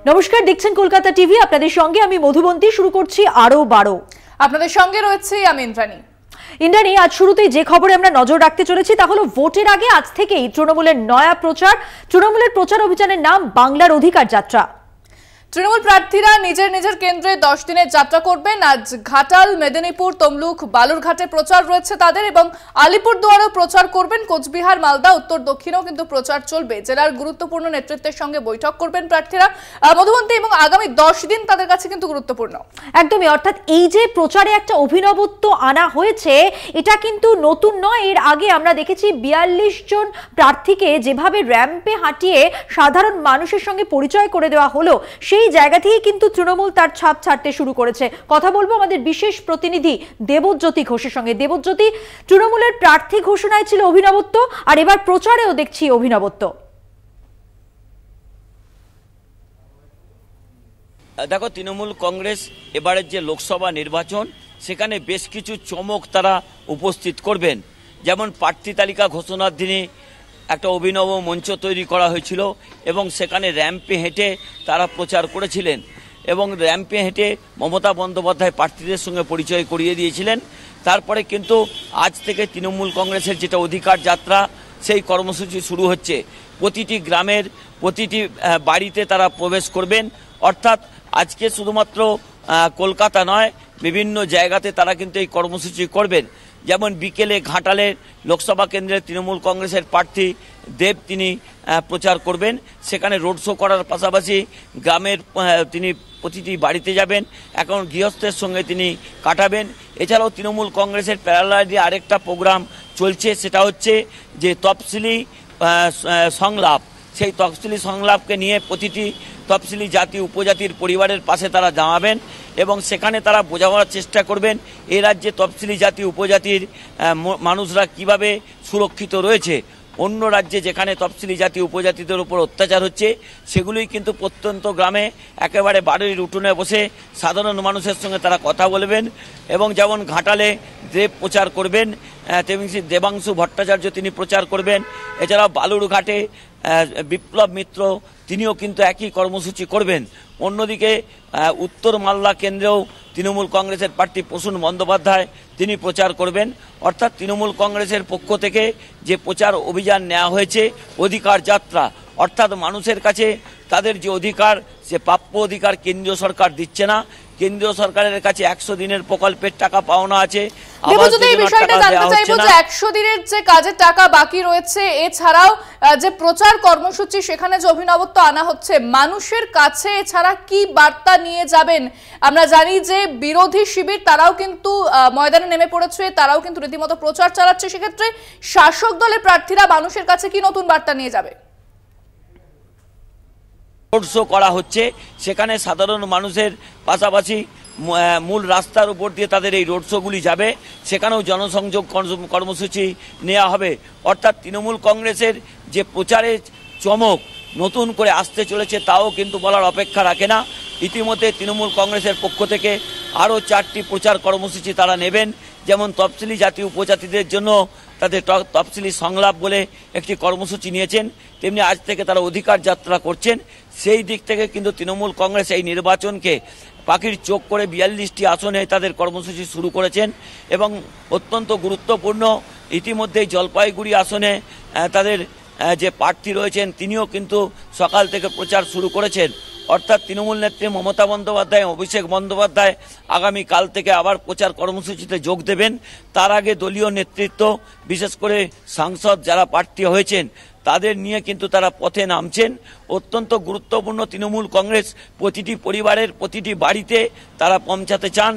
নমস্কার, দেখছেন কলকাতা টিভি। আপনাদের সঙ্গে আমি মধুবন্তী। শুরু করছি আরো 12। আপনাদের সঙ্গে রয়েছে আমি ইন্দ্রাণী। ইন্দ্রাণী, আজ শুরুতেই যে খবরে আমরা নজর রাখতে চলেছি তা হলো ভোটের আগে আজ থেকেই তৃণমূলের নয়া প্রচার। তৃণমূলের প্রচার অভিযানের নাম বাংলার অধিকার যাত্রা। তৃণমূল প্রার্থীরা নিজের নিজের কেন্দ্রে 10 দিনের যাত্রা করবেন। আজ ঘাটাল, মেদিনীপুর, তমলুক, বালুরঘাটে প্রচার রয়েছে তাদের এবং আলিপুরদুয়ারেও প্রচার করবেন। কোচবিহার, মালদা, উত্তর দক্ষিণেও কিন্তু প্রচার চলবে। জেলার গুরুত্বপূর্ণ নেতৃত্বের সঙ্গে বৈঠক করবেন প্রার্থীরা মধুবন্তী, এবং আগামী 10 দিন তাদের কাছে কিন্তু গুরুত্বপূর্ণ। একদমই, অর্থাৎ এই যে প্রচারে একটা অভিনবত্ব আনা হয়েছে এটা কিন্তু নতুন নয়। এর আগে আমরা দেখেছি 42 জন প্রার্থীকে যেভাবে র্যাম্পে হাঁটিয়ে সাধারণ মানুষের সঙ্গে পরিচয় করে দেওয়া হলো, সেই জায়গা থেকেই কিন্তু তৃণমূল তার ছাপ ছাড়তে শুরু করেছে। কথা বলবো আমাদের বিশেষ প্রতিনিধি দেবজ্যোতি ঘোষের সঙ্গে। দেবজ্যোতি, তৃণমূলের প্রার্থী ঘোষণায় ছিল অভিনবত্ব, আর এবার প্রচারেও দেখছি অভিনবত্ব। দেখো, তৃণমূল কংগ্রেস এবারের যে লোকসভা নির্বাচন সেখানে বেশ কিছু চমক তারা উপস্থিত করবেন। যেমন প্রার্থী তালিকা ঘোষণার দিনে একটা অভিনব মঞ্চ তৈরি করা হয়েছিল এবং সেখানে র্যাম্পে হেঁটে তারা প্রচার করেছিলেন এবং র্যাম্পে হেঁটে মমতা বন্দ্যোপাধ্যায় প্রার্থীদের সঙ্গে পরিচয় করিয়ে দিয়েছিলেন। তারপরে কিন্তু আজ থেকে তৃণমূল কংগ্রেসের যেটা অধিকার যাত্রা, সেই কর্মসূচি শুরু হচ্ছে। প্রতিটি গ্রামের প্রতিটি বাড়িতে তারা প্রবেশ করবেন। অর্থাৎ আজকে শুধুমাত্র কলকাতা নয়, বিভিন্ন জায়গাতে তারা কিন্তু এই কর্মসূচি করবেন। যেমন বিকেলে ঘাটালের লোকসভা কেন্দ্রের তৃণমূল কংগ্রেসের প্রার্থী দেব তিনি প্রচার করবেন। সেখানে রোড শো করার পাশাপাশি গ্রামের তিনি প্রতিটি বাড়িতে যাবেন, এখন গৃহস্থের সঙ্গে তিনি কাটাবেন। এছাড়াও তৃণমূল কংগ্রেসের প্যারালালি আরেকটা প্রোগ্রাম চলছে, সেটা হচ্ছে যে তফসিলি সংলাপ। সেই তফসিলি সংলাপকে নিয়ে প্রতিটি তফসিলি জাতি উপজাতির পরিবারের পাশে তারা দাঁড়াবেন এবং সেখানে তারা বোঝাবার চেষ্টা করবেন এই রাজ্যে তফসিলি জাতি উপজাতির মানুষরা কিভাবে সুরক্ষিত রয়েছে। অন্য রাজ্যে যেখানে তফসিলি জাতি উপজাতিদের উপর অত্যাচার হচ্ছে, সেগুলোই কিন্তু প্রত্যন্ত গ্রামে একেবারে বাড়ির উঠোনে বসে সাধারণ মানুষের সঙ্গে তারা কথা বলবেন। এবং যেমন ঘাটালে দেব প্রচার করবেন, তেমনি দেবাংশু ভট্টাচার্য তিনি প্রচার করবেন। এছাড়াও বালুরঘাটে বিপ্লব মিত্র তিনিও কিন্তু একই কর্মসূচি করবেন। অন্যদিকে উত্তর মালদা কেন্দ্রেও তৃণমূল কংগ্রেসের প্রার্থী প্রসূন বন্দ্যোপাধ্যায় তিনি প্রচার করবেন। অর্থাৎ তৃণমূল কংগ্রেসের পক্ষ থেকে যে প্রচার অভিযান নেওয়া হয়েছে অধিকার যাত্রা, অর্থাৎ মানুষের কাছে তাদের যে অধিকার, সে প্রাপ্য অধিকার কেন্দ্রীয় সরকার দিচ্ছে না। কেন্দ্রীয় সরকারের কাছে 100 দিনের প্রকল্পের টাকা পাওনা আছে। 100 দিনের যে কাজের টাকা বাকি রয়েছে, এছাড়াও যে প্রচার কর্মসূচি সেখানে যে অভিনবত্ব আনা হচ্ছে মানুষের কাছে, এছাড়া কি বার্তা নিয়ে যাবেন? আমরা জানি যে বিরোধী শিবির তারাও কিন্তু ময়দানে নেমে পড়েছে, তারাও কিন্তু রীতিমতো প্রচার চালাচ্ছে। সেক্ষেত্রে শাসক দলের প্রার্থীরা মানুষের কাছে কি নতুন বার্তা নিয়ে যাবে? রোড শো করা হচ্ছে, সেখানে সাধারণ মানুষের পাশাপাশি মূল রাস্তার উপর দিয়ে তাদের এই রোড শোগুলি যাবে। সেখানেও জনসংযোগ কর্মসূচি নেওয়া হবে। অর্থাৎ তৃণমূল কংগ্রেসের যে প্রচারের চমক নতুন করে আসতে চলেছে তাও কিন্তু বলার অপেক্ষা রাখে না। ইতিমধ্যে তৃণমূল কংগ্রেসের পক্ষ থেকে আরও 4টি প্রচার কর্মসূচি তারা নেবেন। যেমন তফসিলি জাতি উপজাতিদের জন্য তাদের তফসিলি সংলাপ বলে একটি কর্মসূচি নিয়েছেন, তেমনি আজ থেকে তারা অধিকার যাত্রা করছেন। সেই দিক থেকে কিন্তু তৃণমূল কংগ্রেস এই নির্বাচনকে পাখির চোখ করে 42টি আসনে তাদের কর্মসূচি শুরু করেছেন এবং অত্যন্ত গুরুত্বপূর্ণ ইতিমধ্যেই জলপাইগুড়ি আসনে তাদের যে প্রার্থী রয়েছেন তিনিও কিন্তু সকাল থেকে প্রচার শুরু করেছেন। অর্থাৎ তৃণমূল নেত্রী মমতা বন্দ্যোপাধ্যায়, অভিষেক বন্দ্যোপাধ্যায় আগামীকাল থেকে আবার প্রচার কর্মসূচিতে যোগ দেবেন। তার আগে দলীয় নেতৃত্ব, বিশেষ করে সাংসদ যারা প্রার্থী হয়েছেন তাদের নিয়ে কিন্তু তারা পথে নামছেন। অত্যন্ত গুরুত্বপূর্ণ, তৃণমূল কংগ্রেস প্রতিটি পরিবারের প্রতিটি বাড়িতে তারা পৌঁছাতে চান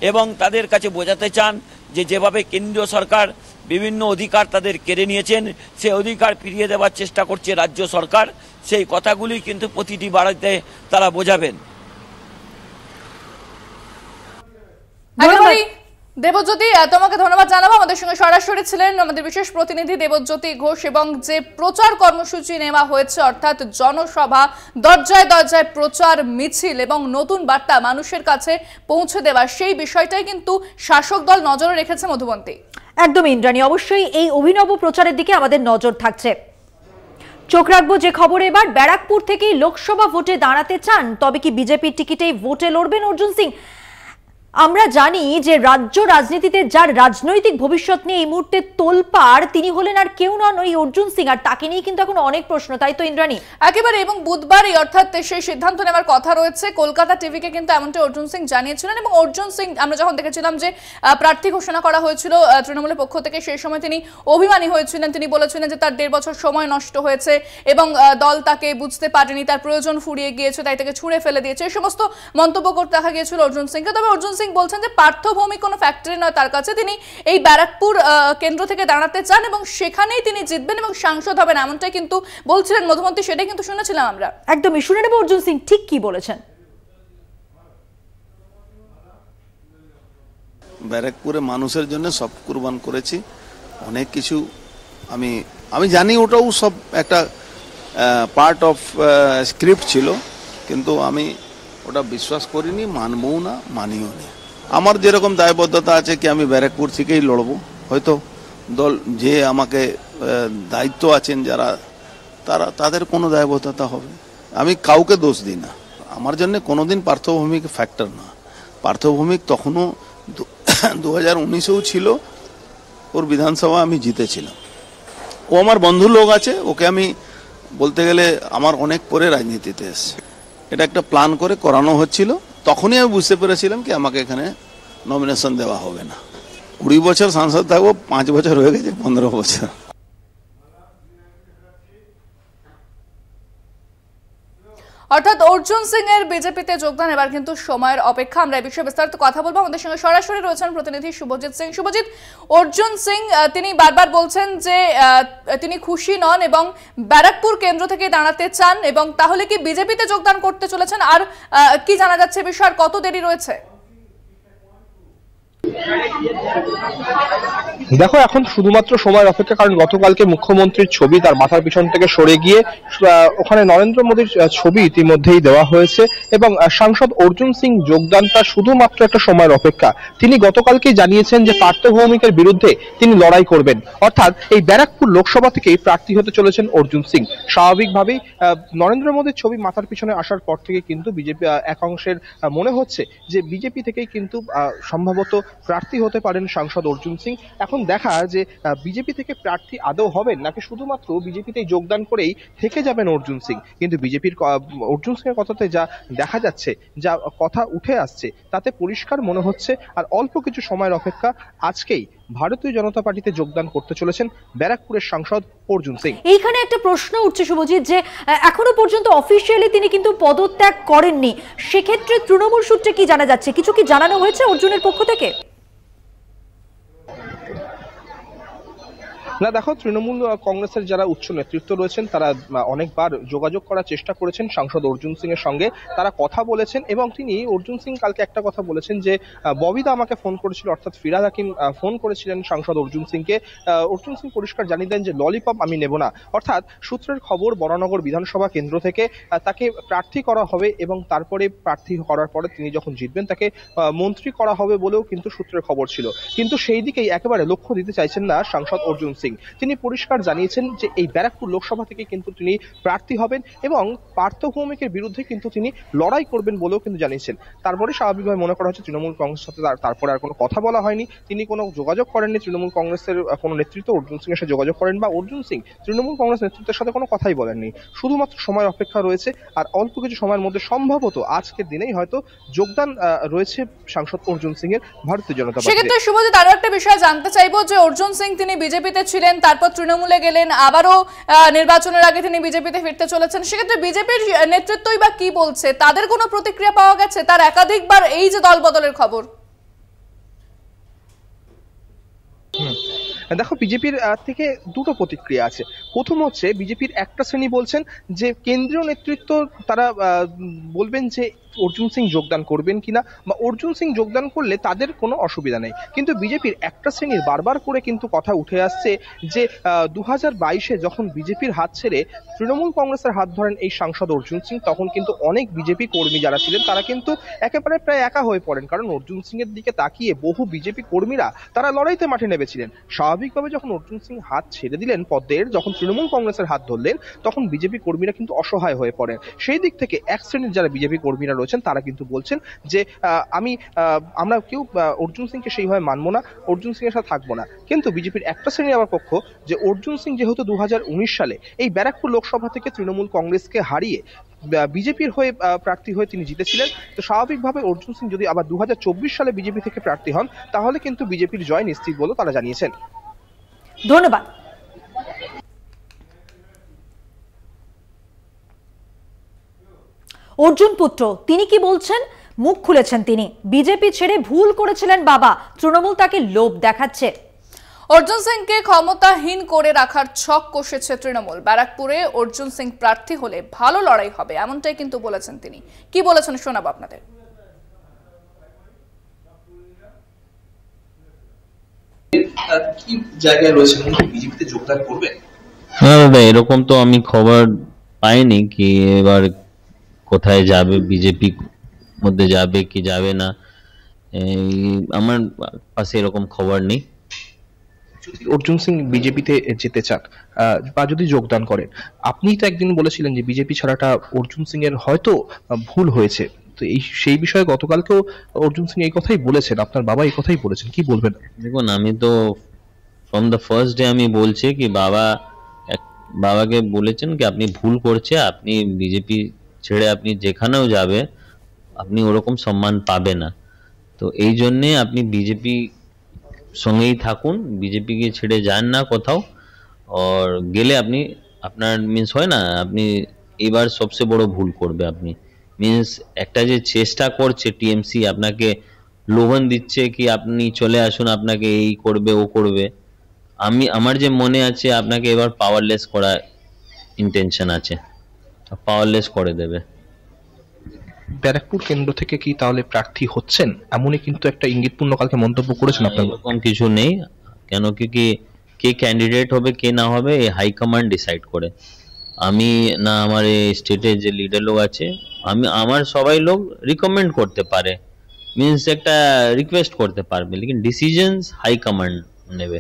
এবং তাদের কাছে বোঝাতে চান যে যেভাবে কেন্দ্রীয় সরকার বিভিন্ন অধিকার তাদের কেড়ে নিয়েছেন, সেই অধিকার ফিরিয়ে দেওয়ার চেষ্টা করছে রাজ্য সরকার। সেই কথাগুলি কিন্তু প্রতিটি বাড়িতে তারা বোঝাবেন। দেবজ্যোতি, তোমাকে ধন্যবাদ জানাবো। আমাদের সঙ্গে সরাসরি ছিলেন আমাদের বিশেষ প্রতিনিধি দেবজ্যোতি ঘোষ। এবং যে প্রচার কর্মসূচি নেওয়া হয়েছে, অর্থাৎ জনসভা, দরজায় দরজায় প্রচার মিছিল এবং নতুন বার্তা মানুষের কাছে পৌঁছে দেওয়া, সেই বিষয়টাই কিন্তু শাসক দল নজরে রেখেছে মধুবন্তী। একদম ইন্দ্রাণী, অবশ্যই এই অভিনব প্রচারের দিকে আমাদের নজর থাকছে। চোখ রাখবো যে খবরে এবার, ব্যারাকপুর থেকেই লোকসভা ভোটে দাঁড়াতে চান, তবে কি বিজেপির টিকিটেই ভোটে লড়বেন অর্জুন সিং? আমরা জানি যে রাজ্য রাজনীতিতে যার রাজনৈতিক ভবিষ্যৎ নিয়ে এই মুহূর্তে তোলপাড়, তিনি হলেন আর কেউ নন ওই অর্জুন সিং, আর তাকে নিয়ে কিন্তু এখন অনেক প্রশ্ন, তাই তো ইন্দ্রাণী? একেবারে, এবং বুধবারই অর্থাৎ সেই সিদ্ধান্ত নেওয়ার কথা রয়েছে। কলকাতা টিভিকে কিন্তু এমনটা অর্জুন সিং জানিয়েছিলেন, এবং অর্জুন সিং আমরা যখন দেখেছিলাম যে প্রার্থী ঘোষণা করা হয়েছিল তৃণমূলের পক্ষ থেকে, সেই সময় তিনি অভিমানী হয়েছিলেন। তিনি বলেছিলেন যে তার 1.5 বছর সময় নষ্ট হয়েছে এবং দল তাকে বুঝতে পারেনি, তার প্রয়োজন ফুরিয়ে গিয়েছে, তাই তাকে ছুঁড়ে ফেলে দিয়েছে, এই সমস্ত মন্তব্য করতে দেখা গিয়েছিল অর্জুন সিংকে। তবে অর্জুন সিং বলছেন যে পার্থভৌমিক কোনো ফ্যাক্টরি নয় তার কাছে, তিনি এই ব্যারাকপুর কেন্দ্র থেকে দাঁড়াতে চান এবং সেখানেই তিনি জিতবেন এবং সাংসদ হবেন, এমনটাই কিন্তু বলছিলেন মধুমন্তী। সেটাই কিন্তু শুনেছিলাম আমরা। একদমই শুনে নেব অর্জুন সিং ঠিক কি বলেছেন। ব্যারাকপুরে মানুষের জন্য সব কুরবান করেছি, অনেক কিছু আমি জানি, ওটাও সব একটা পার্ট অফ স্ক্রিপ্ট ছিল, কিন্তু আমি ওটা বিশ্বাস করিনি, মানবও না, মানিও নি। আমার যেরকম দায়বদ্ধতা আছে কি আমি ব্যারাকপুর থেকেই লড়বো, হয়তো দল যে আমাকে দায়িত্ব আছেন যারা তাদের কোনো দায়বদ্ধতা হবে, আমি কাউকে দোষ দিই না। আমার জন্য কোনোদিন পার্থভৌমিক ফ্যাক্টর না, পার্থভৌমিক তখনও 2019-এও ছিল, ওর বিধানসভা আমি জিতেছিলাম। ও আমার বন্ধু লোক আছে, ওকে আমি বলতে গেলে আমার অনেক পরে রাজনীতিতে এসছে, এটা একটা প্ল্যান করে করানো হচ্ছিল। তখনই আমি বুঝতে পেরেছিলাম কি আমাকে এখানে নমিনেশন দেওয়া হবে না। 20 বছর সাংসদ থাকবো, 5 বছর হয়ে গেছে, 15 বছর। অর্থাৎ অর্জুন সিং এর বিজেপিতে যোগদান এবার কিন্তু সময়ের অপেক্ষা। আমরা এই বিষয়ে বিস্তারিত কথা বলবো, আমাদের সঙ্গে সরাসরি রয়েছেন প্রতিনিধি শুভজিৎ সিং। শুভজিৎ, অর্জুন সিং তিনি বারবার বলছেন যে তিনি খুশি নন এবং ব্যারাকপুর কেন্দ্র থেকে দাঁড়াতে চান, এবং তাহলে কি বিজেপিতে যোগদান করতে চলেছেন? আর কি জানা যাচ্ছে বিষয়ে, কত দেরি রয়েছে? দেখো, এখন শুধুমাত্র সময়ের অপেক্ষা, কারণ গতকালকে মুখ্যমন্ত্রীর ছবি তার মাথার পিছন থেকে সরে গিয়ে ওখানে নরেন্দ্র মোদীর ছবি ইতিমধ্যেই দেওয়া হয়েছে, এবং সাংসদ অর্জুন সিং যোগদানটা শুধুমাত্র একটা সময়ের অপেক্ষা। তিনি গতকালকে জানিয়েছেন যে পার্থভৌমিকের বিরুদ্ধে তিনি লড়াই করবেন, অর্থাৎ এই ব্যারাকপুর লোকসভা থেকেই প্রার্থী হতে চলেছেন অর্জুন সিং। স্বাভাবিকভাবেই নরেন্দ্র মোদীর ছবি মাথার পিছনে আসার পর থেকে কিন্তু বিজেপি একাংশের মনে হচ্ছে যে বিজেপি থেকেই কিন্তু সম্ভবত প্রার্থী হতে পারেন সাংসদ অর্জুন সিং। এখন দেখা যে বিজেপি থেকে প্রার্থী আদৌ হবেন নাকি শুধুমাত্র বিজেপিতে যোগদান করেই থেকে যাবেন অর্জুন সিং। কিন্তু বিজেপির অর্জুন সিং এর কথাতে যা দেখা যাচ্ছে, যা কথা উঠে আসছে, তাতে পরিষ্কার মনে হচ্ছে আর অল্প কিছু সময়ের অপেক্ষা, আজকেই ভারতীয় জনতা পার্টিতে যোগদান করতে চলেছেন ব্যারাকপুরের সাংসদ অর্জুন সিং। এইখানে একটা প্রশ্ন উঠছে শুভজিৎ, যে এখনো পর্যন্ত অফিসিয়ালি তিনি কিন্তু পদত্যাগ করেননি, সেক্ষেত্রে তৃণমূল সূত্রে কি জানা যাচ্ছে, কিছু কি জানানো হয়েছে অর্জুনের পক্ষ থেকে? না, দেখো, তৃণমূল কংগ্রেসের যারা উচ্চ নেতৃত্ব রয়েছেন তারা অনেকবার যোগাযোগ করার চেষ্টা করেছেন সাংসদ অর্জুন সিং এর সঙ্গে, তারা কথা বলেছেন, এবং তিনি অর্জুন সিং কালকে একটা কথা বলেছেন যে ববিদা আমাকে ফোন করেছিল, অর্থাৎ ফিরহাদ হাকিম ফোন করেছিলেন সাংসদ অর্জুন সিংকে। অর্জুন সিং পরিষ্কার জানিয়ে দেন যে ললিপপ আমি নেব না, অর্থাৎ সূত্রের খবর বরানগর বিধানসভা কেন্দ্র থেকে তাকে প্রার্থী করা হবে, এবং তারপরে প্রার্থী করার পরে তিনি যখন জিতবেন তাকে মন্ত্রী করা হবে বলেও কিন্তু সূত্রের খবর ছিল। কিন্তু সেই দিকেই একেবারে লক্ষ্য দিতে চাইছেন না সাংসদ অর্জুন সিং। তিনি পরিষ্কার জানিয়েছেন যে এই ব্যারাকপুর লোকসভা থেকে কিন্তু তিনি প্রার্থী হবেন এবং পার্থভৌমিকের বিরুদ্ধে কিন্তু তিনি লড়াই করবেন বলেও কিন্তু জানিয়েছেন। তারপরে স্বাভাবিকভাবে মনে করা হচ্ছে তৃণমূল কংগ্রেসের সাথে তারপরে আর কোনো কথা বলা হয়নি, তিনি কোনো যোগাযোগ করেননি, তৃণমূল কংগ্রেসের কোনো নেতৃত্ব অর্জুন সিং এর সাথে যোগাযোগ করেন, বা অর্জুন সিং তৃণমূল কংগ্রেস নেতৃত্বের সাথে কোনো কথাই বলেননি। শুধুমাত্র সময়ের অপেক্ষা রয়েছে, আর অল্প কিছু সময়ের মধ্যে সম্ভবত আজকের দিনেই হয়তো যোগদান রয়েছে সাংসদ অর্জুন সিং এর ভারতীয় জনতা পার্টি। সেক্ষেত্রে শুভজিৎ, আরো একটা বিষয় জানতে চাইবো যে অর্জুন সিং তিনি বিজেপিতে ছিলেন, তারপর তৃণমূলে গেলেন, আবারও নির্বাচনের আগে তিনি বিজেপিতে ফিরতে চলেছেন, সেক্ষেত্রে বিজেপির নেতৃত্বই বা কি বলছে, তাদের কোনো প্রতিক্রিয়া পাওয়া গেছে? তার একাধিকবার এই যে দল বদলের খবর। দেখো, বিজেপির থেকে দুটো প্রতিক্রিয়া আছে। প্রথম হচ্ছে বিজেপির একটা শ্রেণী বলছেন যে কেন্দ্রীয় নেতৃত্ব তারা বলবেন যে অর্জুন সিং যোগদান করবেন কিনা, বা অর্জুন সিং যোগদান করলে তাদের কোনো অসুবিধা নেই। কিন্তু বিজেপির একটা শ্রেণীর বারবার করে কিন্তু কথা উঠে আসছে যে 2022-এ যখন বিজেপির হাত ছেড়ে তৃণমূল কংগ্রেসের হাত ধরেন এই সাংসদ অর্জুন সিং, তখন কিন্তু অনেক বিজেপি কর্মী যারা ছিলেন তারা কিন্তু একেবারে প্রায় একা হয়ে পড়েন, কারণ অর্জুন সিং এর দিকে তাকিয়ে বহু বিজেপি কর্মীরা তারা লড়াইতে মাঠে নেমেছিলেন। স্বাভাবিকভাবে যখন অর্জুন সিং হাত ছেড়ে দিলেন পদ্মের, যখন তৃণমূল কংগ্রেসের হাত ধরলেন, তখন বিজেপি কর্মীরা কিন্তু অসহায় হয়ে পড়েন। সেই দিক থেকে এক শ্রেণীর যারা বিজেপি কর্মীরা রয়েছেন তারা কিন্তু বলছেন যে আমরা কেউ অর্জুন সিংকে সেইভাবে মানবো না, অর্জুন সিং এর সাথে থাকবো না। কিন্তু বিজেপির একটা শ্রেণীর আবার পক্ষ যে অর্জুন সিং যেহেতু 2019 সালে এই ব্যারাকপুর লোকসভা থেকে তৃণমূল কংগ্রেসকে হারিয়ে বিজেপির হয়ে প্রার্থী হয়ে তিনি জিতেছিলেন, তো স্বাভাবিকভাবে অর্জুন সিং যদি আবার 2024 সালে বিজেপি থেকে প্রার্থী হন তাহলে কিন্তু বিজেপির জয় নিশ্চিত বলে তারা জানিয়েছেন। ধন্যবাদ। অর্জুন পুত্র তিনি কি বলছেন, মুখ খুলেছেন তিনি। বিজেপি ছেড়ে ভুল করেছিলেন বাবা, তৃণমূল তাকে লোভ দেখাচ্ছে। অর্জুন সিংকে ক্ষমতাহীন করে রাখার ছক কষেছে তৃণমূল। ব্যারাকপুরে অর্জুন সিং প্রার্থী হলে ভালো লড়াই হবে, এমনটাই কিন্তু বলেছেন তিনি। কি বলেছেন শোনাবো আপনাদের। কি জায়গায় রয়েছে, বিজেপিতে যোগদান করবে? না দাদা, এরকম তো আমি খবর পাইনি কি এবার কোথায় যাবে, বিজেপি মধ্যে যাবে কি যাবে না, আমার পাশে এরকম খবর নেই। যদি অর্জুন সিং বিজেপিতে যেতে চান বা যদি যোগদান করেন, আপনি তো একদিন বলেছিলেন যে বিজেপি ছাড়াটা অর্জুন সিং এর হয়তো ভুল হয়েছে, তো সেই বিষয়ে গতকালকেও অর্জুন সিং এই কথাই বলেছেন, আপনার বাবা এই কথাই বলেছেন, কি বলবেন? দেখুন, আমি তো ফ্রম দ্য ফার্স্ট ডে আমি বলছি কি বাবাকে বলেছেন কি আপনি ভুল করছে, আপনি বিজেপি ছেড়ে আপনি যেখানেও যাবে আপনি ওরকম সম্মান পাবে না। তো এই জন্যে আপনি বিজেপি সঙ্গেই থাকুন, বিজেপিকে ছেড়ে যান না কোথাও। আর গেলে আপনি আপনার মিন্স হয় না, আপনি এবার সবচেয়ে বড় ভুল করবে আপনি। মিন্স একটা যে চেষ্টা করছে টিএমসি, আপনাকে লোভন দিচ্ছে কি আপনি চলে আসুন, আপনাকে এই করবে ও করবে। আমার যে মনে আছে আপনাকে এবার পাওয়ারলেস করা ইন্টেনশন আছে, পাওয়ারলেস করে দেবে। ব্যারাকপুর কেন্দ্র থেকে কি তাহলে প্রার্থী হচ্ছেন, এমনই কিন্তু একটা ইঙ্গিতপূর্ণ কালকে মন্তব্য করেছেন আপনার। এরকম কিছু নেই, কেন কি কে ক্যান্ডিডেট হবে কে না হবে এই হাইকমান্ড ডিসাইড করে। আমি না, আমার এই স্টেটে যে লিডার লোক আছে, আমার সবাই লোক রিকমেন্ড করতে পারে, মিন্স একটা রিকোয়েস্ট করতে পারবে, লেকিন ডিসিশনস হাইকমান্ড নেবে।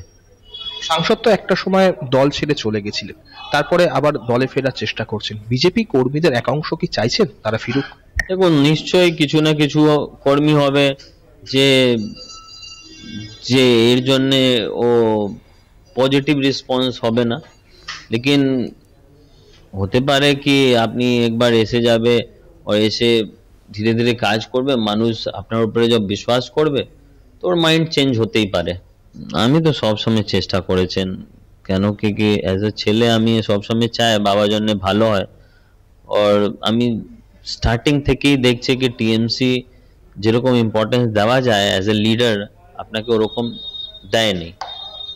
সাংসদ তো একটা সময় দল ছেড়ে চলে গেছিলেন, তারপরে আবার দলে ফেরার চেষ্টা করছেন, বিজেপি কর্মীদের একাংশ কি চাইছেন তারা ফিরুক? দেখুন, নিশ্চয়ই কিছু না কিছু কর্মী হবে যে যে এর জন্যে ও পজিটিভ রেসপন্স হবে না, লেকিন হতে পারে কি আপনি একবার এসে যাবে আর এসে ধীরে ধীরে কাজ করবে, মানুষ আপনার উপরে যখন বিশ্বাস করবে তো ওর মাইন্ড চেঞ্জ হতেই পারে। আমি তো সবসময় চেষ্টা করেছেন, কেন কি অ্যাজ এ ছেলে আমি সবসময় চাই বাবার জন্য ভালো হয়। আর আমি স্টার্টিং থেকেই দেখছি কি টিএমসি যেরকম ইম্পর্টেন্স দেওয়া যায় অ্যাজ এ লিডার আপনাকে ওরকম দেয়নি।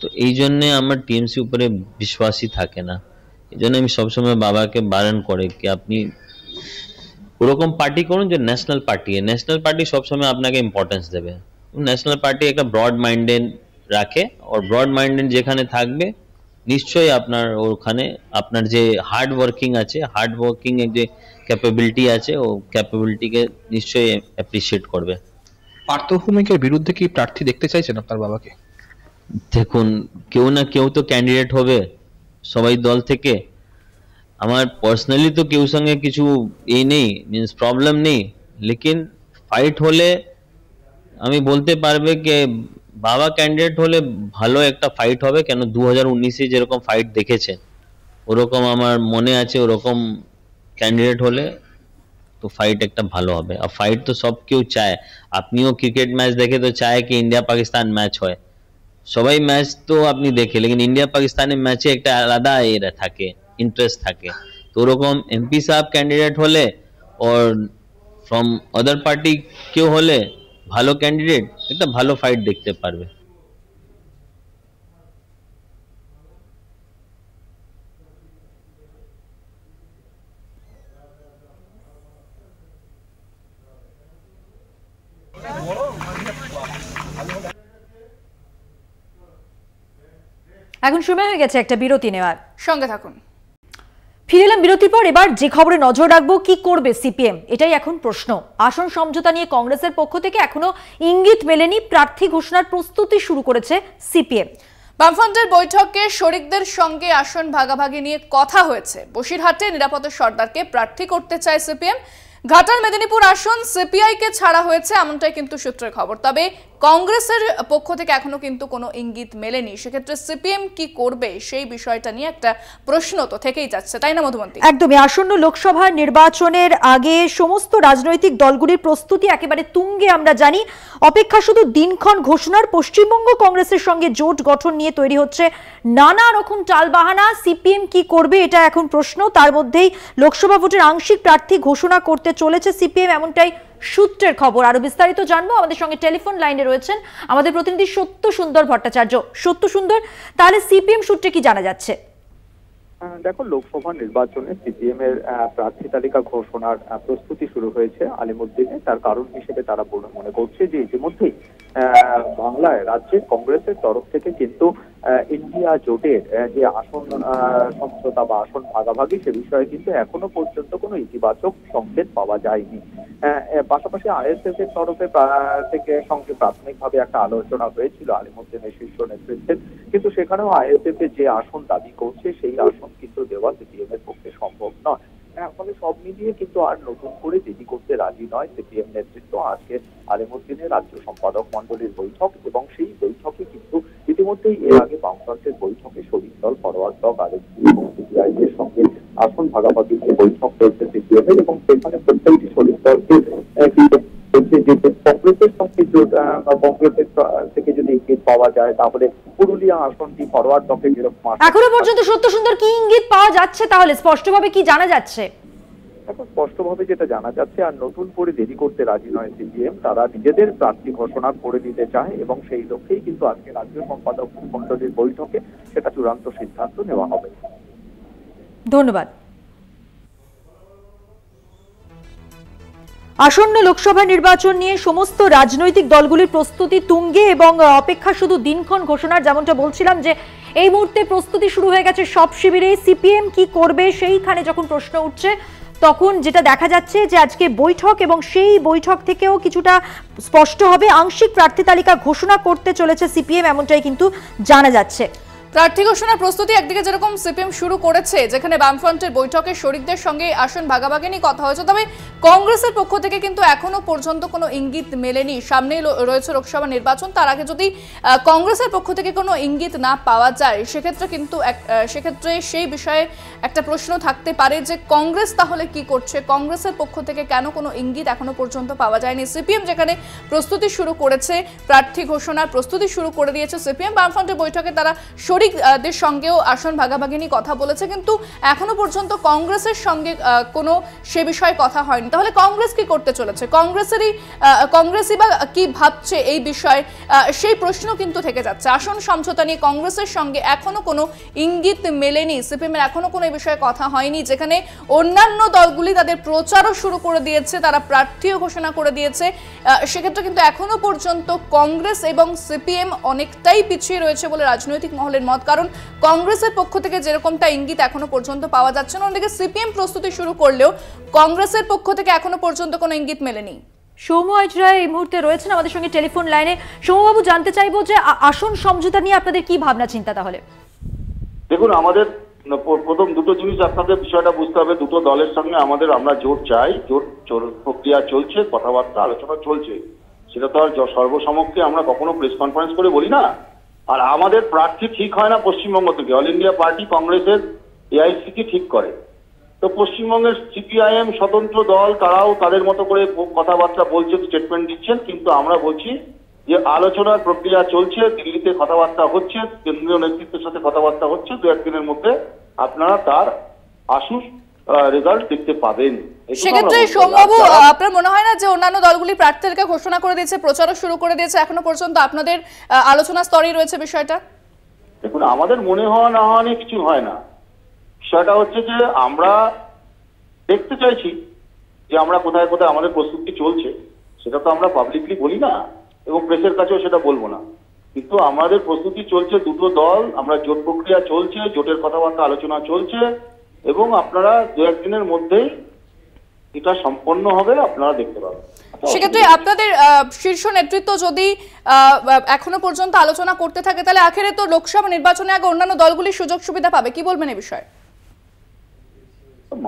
তো এই জন্যে আমার টিএমসি উপরে বিশ্বাসই থাকে না, এই জন্য আমি সবসময় বাবাকে বারণ করে কি আপনি ওরকম পার্টি করুন যে ন্যাশনাল পার্টি সবসময় আপনাকে ইম্পর্টেন্স দেবে। ন্যাশনাল পার্টি একটা ব্রড মাইন্ডেড রাখে, আর ব্রড মাইন্ডেড যেখানে থাকবে নিশ্চয়ই আপনার ওখানে আপনার যে হার্ড ওয়ার্কিং এর যে ক্যাপাবিলিটি আছে ও ক্যাপাবিলিটিকে নিশ্চয়ই অ্যাপ্রিসিয়েট করবে। পার্থ ভৌমিকের বিরুদ্ধে কি প্রার্থী দেখতে চাইছেন আপনার বাবাকে? দেখুন, কেউ না কেউ তো ক্যান্ডিডেট হবে সবাই দল থেকে। আমার পার্সোনালি তো কেউ সঙ্গে কিছু এই নেই, মিন্স প্রবলেম নেই, লেকিন ফাইট হলে আমি বলতে পারবে যে বাবা ক্যান্ডিডেট হলে ভালো একটা ফাইট হবে, কেন 2019-এ যেরকম ফাইট দেখেছে ওরকম আমার মনে আছে, ওরকম ক্যান্ডিডেট হলে তো ফাইট একটা ভালো হবে। আর ফাইট তো সব কেউ চায়, আপনিও ক্রিকেট ম্যাচ দেখে তো চায় কি ইন্ডিয়া পাকিস্তান ম্যাচ হয়, সবাই ম্যাচ তো আপনি দেখে, লেকিন ইন্ডিয়া পাকিস্তানের ম্যাচে একটা আলাদা এরা থাকে, ইন্টারেস্ট থাকে। তো ওরকম এমপি সাহেব ক্যান্ডিডেট হলে और ফ্রম আদার পার্টি কেউ হলে ভালো ক্যান্ডিডেট একটা ভালো ফাইট দেখতে পারবে। এখন সময় হয়ে গেছে একটা বিরতি নেওয়ার, সঙ্গে থাকুন। ফিরে এলাম বিরতির পর। এবার যে খবরে নজর রাখবো, কি করবে সিপিএম, এটাই এখন প্রশ্ন। আসন সমঝোতা নিয়ে কংগ্রেসের পক্ষ থেকে এখনো ইঙ্গিত মেলেনি, প্রার্থী ঘোষণার প্রস্তুতি শুরু করেছে সিপিএম। বামফ্রন্টের বৈঠকে শরিকদের সঙ্গে আসন ভাগাভাগি নিয়ে কথা হয়েছে। বসিরহাটে নিরাপদ সর্দারকে প্রার্থী করতে চায় সিপিএম। ঘাটাল মেদিনীপুর আসন সিপিআই কে ছাড়া হয়েছে, এমনটাই কিন্তু সূত্রের খবর। তবে কংগ্রেসের পক্ষ থেকে এখনো কিন্তু কোনো ইঙ্গিত মেলেনি। সেক্ষেত্রে সিপিএম কি করবে সেই বিষয়টা নিয়ে একটা প্রশ্ন তো থেকেই যাচ্ছে, তাই না মধুমন্তী? একদমই। আসন্ন লোকসভা নির্বাচনের আগে সমস্ত রাজনৈতিক দলগুলির প্রস্তুতি একেবারে তুঙ্গে আমরা জানি। অপেক্ষা শুধু দিনক্ষণ ঘোষণার। পশ্চিমবঙ্গ কংগ্রেসের সঙ্গে জোট গঠন নিয়ে তৈরি হচ্ছে নানা রকম টালবাহানা। সিপিএম কি করবে এটা এখন প্রশ্ন। তার মধ্যেই লোকসভা ভোটের আংশিক প্রার্থী ঘোষণা করতে চলেছে সিপিএম, এমনটাই সূত্রের খবর। আরো বিস্তারিত জানবো, আমাদের সঙ্গে টেলিফোন লাইনে রয়েছেন আমাদের প্রতিনিধি সত্য সুন্দর ভট্টাচার্য। সত্য সুন্দর, তাহলে সিপিএম সূত্রে কি জানা যাচ্ছে? দেখো, লোকসভা নির্বাচনে সিপিএম এর প্রার্থী তালিকা ঘোষণার প্রস্তুতি শুরু হয়েছে আলিমুদ্দিনে। তার কারণ হিসেবে তারা মনে করছে যে ইতিমধ্যেই বাংলায় রাজ্যে কংগ্রেসের তরফ থেকে কিন্তু ইন্ডিয়া জোটের যে আসন সমঝোতা বা আসন ভাগাভাগি সে বিষয়ে কিন্তু এখনো পর্যন্ত কোনো ইতিবাচক সংকেত পাওয়া যায়নি। পাশাপাশি আইএসএফ এর তরফে থেকে সঙ্গে প্রাথমিকভাবে একটা আলোচনা হয়েছিল আলিমুদ্দিনের শীর্ষ নেতৃত্বে, কিন্তু সেখানেও আইএসএফ এর যে আসন দাবি করছে সেই আসন কিন্তু দেওয়া সিপিএম এর পক্ষে সম্ভব নয়। ফলে সব মিলিয়ে কিন্তু আর নতুন করে দেরি করতে রাজি নয় সিপিএম নেতৃত্ব। আজকে আলিমুদ্দিনের রাজ্য সম্পাদক মন্ডলীর বৈঠক, এবং সেই বৈঠকে কিন্তু ইতিমধ্যেই এর আগে বামফ্রন্টের বৈঠকে শরিক দল ফরওয়ার্ড ব্লক আরএসপি এবং সিপিআই এর সঙ্গে আসন ভাগাভাগি নিয়ে বৈঠক করেছে সিপিএম এর, এবং সেখানে প্রত্যেকটি শরিক দলকে কংগ্রেসের সঙ্গে কংগ্রেসের থেকে যদি ইঙ্গিত পাওয়া যায় তাহলে পুরুলিয়া আসনটি ফরওয়ার্ড ব্লকে যেরকম। এখনো পর্যন্ত সত্য সুন্দর কি ইঙ্গিত পাওয়া যাচ্ছে, তাহলে স্পষ্টভাবে কি জানা যাচ্ছে? এখন স্পষ্টভাবে যেটা জানা যাচ্ছে, আর নতুন করে দেরি করতে রাজি নয় সিপিএম। তারা নিজেদের প্রার্থী ঘোষণা করে দিতে চায়, এবং সেই লক্ষ্যেই কিন্তু আজকে রাজ্য সম্পাদক মন্ডলীর বৈঠকে সেটা চূড়ান্ত সিদ্ধান্ত নেওয়া হবে। ধন্যবাদ। আসন্ন লোকসভা নির্বাচন নিয়ে সমস্ত রাজনৈতিক দলগুলির প্রস্তুতি তুঙ্গে, এবং অপেক্ষা শুধু দিনক্ষণ ঘোষণার। যেমনটা বলছিলাম যে এই মুহূর্তে প্রস্তুতি শুরু হয়ে গেছে সব শিবিরে। সিপিএম কি করবে সেইখানে যখন প্রশ্ন উঠছে, তখন যেটা দেখা যাচ্ছে যে আজকে বৈঠক, এবং সেই বৈঠক থেকেও কিছুটা স্পষ্ট হবে আংশিক প্রার্থী তালিকা ঘোষণা করতে চলেছে সিপিএম, এমনটাই কিন্তু জানা যাচ্ছে। প্রার্থী ঘোষণার প্রস্তুতি একদিকে যেরকম সিপিএম শুরু করেছে, যেখানে বামফ্রন্টের বৈঠকে শরিকদের সঙ্গে আসন ভাগাভাগি নিয়ে কথা হয়েছে, তবে কংগ্রেসের পক্ষ থেকে কিন্তু এখনো পর্যন্ত কোনো ইঙ্গিত মেলেনি। সামনেই রয়েছে লোকসভা নির্বাচন, তার আগে যদি কংগ্রেসের পক্ষ থেকে কোনো ইঙ্গিত না পাওয়া যায় সেক্ষেত্রে সেই বিষয়ে একটা প্রশ্ন থাকতে পারে যে কংগ্রেস তাহলে কি করছে, কংগ্রেসের পক্ষ থেকে কেন কোনো ইঙ্গিত এখনো পর্যন্ত পাওয়া যায়নি। সিপিএম যেখানে প্রস্তুতি শুরু করেছে, প্রার্থী ঘোষণার প্রস্তুতি শুরু করে দিয়েছে সিপিএম। বামফ্রন্টের বৈঠকে তারা শরিকদের সঙ্গেও আসন ভাগাভাগি নিয়ে কথা বলেছে, কিন্তু এখনো পর্যন্ত কংগ্রেসের সঙ্গে কোনো সে বিষয়ে কথা হয়নি। তাহলে কংগ্রেস কি করতে চলেছে, কংগ্রেসই বা কি ভাবছে এই বিষয়ে, সেই প্রশ্ন কিন্তু থেকে যাচ্ছে। আসন সমঝোতা নিয়ে কংগ্রেসের সঙ্গে এখনো কোনো ইঙ্গিত মেলেনি, সিপিএম এর এখনো কোনো এই বিষয়ে কথা হয়নি, যেখানে অন্যান্য দলগুলি তাদের প্রচারও শুরু করে দিয়েছে, তারা প্রার্থীও ঘোষণা করে দিয়েছে। সেক্ষেত্রে কিন্তু এখনো পর্যন্ত কংগ্রেস এবং সিপিএম অনেকটাই পিছিয়ে রয়েছে বলে রাজনৈতিক মহলের মত। কারণ কংগ্রেসের পক্ষ থেকে যেরকমটা ইঙ্গিত এখনো পর্যন্ত পাওয়া যাচ্ছে না, অন্যদিকে সিপিএম প্রস্তুতি শুরু করলেও কংগ্রেসের পক্ষ থেকে এখনো পর্যন্ত কোনো ইঙ্গিত মেলেনি। সৌম্য আইজরা এই মুহূর্তে রয়েছেন আমাদের সঙ্গে টেলিফোন লাইনে। সৌম্যবাবু, জানতে চাইবো যে আসন সমঝোতা নিয়ে আপনাদের কি ভাবনা চিন্তা? তাহলে দেখুন, আমাদের প্রথম দুটো জিনিস আপনাদের বিষয়টা বুঝতে হবে। দুটো দলের সঙ্গে আমরা জোট চাই, জোট প্রক্রিয়া চলছে, কথাবার্তা আলোচনা চলছে, সেটা তো আর সর্বসমক্ষে আমরা কখনো প্রেস কনফারেন্স করে বলি না। আর আমাদের প্রার্থী ঠিক হয় না পশ্চিমবঙ্গ থেকে, অল ইন্ডিয়া পার্টি কংগ্রেসের এআইসিসি ঠিক করে। তো পশ্চিমবঙ্গের সিপিআইএম স্বতন্ত্র দল, তারাও তাদের মতো করে কথাবার্তা বলছেন, স্টেটমেন্ট দিচ্ছেন, কিন্তু আমরা বলছি যে আলোচনার প্রক্রিয়া চলছে, দিল্লিতে কথাবার্তা হচ্ছে, কেন্দ্রীয় নেতৃত্বের সাথে কথাবার্তা হচ্ছে, দু একদিনের মধ্যে আপনারা তার আশু রেজাল্ট দেখতে পাবেন। সেক্ষেত্রে সৌম্যবাবু, আপনার মনে হয় না যে অন্যান্য দলগুলি প্রার্থী তালিকা ঘোষণা করে দিয়েছে, প্রচারও শুরু করে দিয়েছে, এখনো পর্যন্ত আপনাদের আলোচনা স্তরেই রয়েছে বিষয়টা? দেখুন, আমাদের মনে হওয়া না হওয়া নিয়ে কিছু হয় না। বিষয়টা হচ্ছে যে আমরা দেখতে চাইছি যে আমরা কোথায় কোথায় আমাদের প্রস্তুতি চলছে, সেটা তো আমরা পাবলিকলি বলি না, এবং প্রেসের কাছেও সেটা বলবো না। কিন্তু আমাদের প্রস্তুতি চলছে, দুটো দল, আমরা জোট প্রক্রিয়া চলছে, জোটের কথাবার্তা আলোচনা চলছে, এবং আপনারা দু একদিনের মধ্যেই এটা সম্পন্ন হবে, আপনারা দেখতে পাবেন। সেক্ষেত্রে আপনাদের শীর্ষ নেতৃত্ব যদি এখনো পর্যন্ত আলোচনা করতে থাকে, তাহলে আখেরে তো লোকসভা নির্বাচনে আগে অন্যান্য দলগুলি সুযোগ সুবিধা পাবে, কি বলবেন এই বিষয়ে?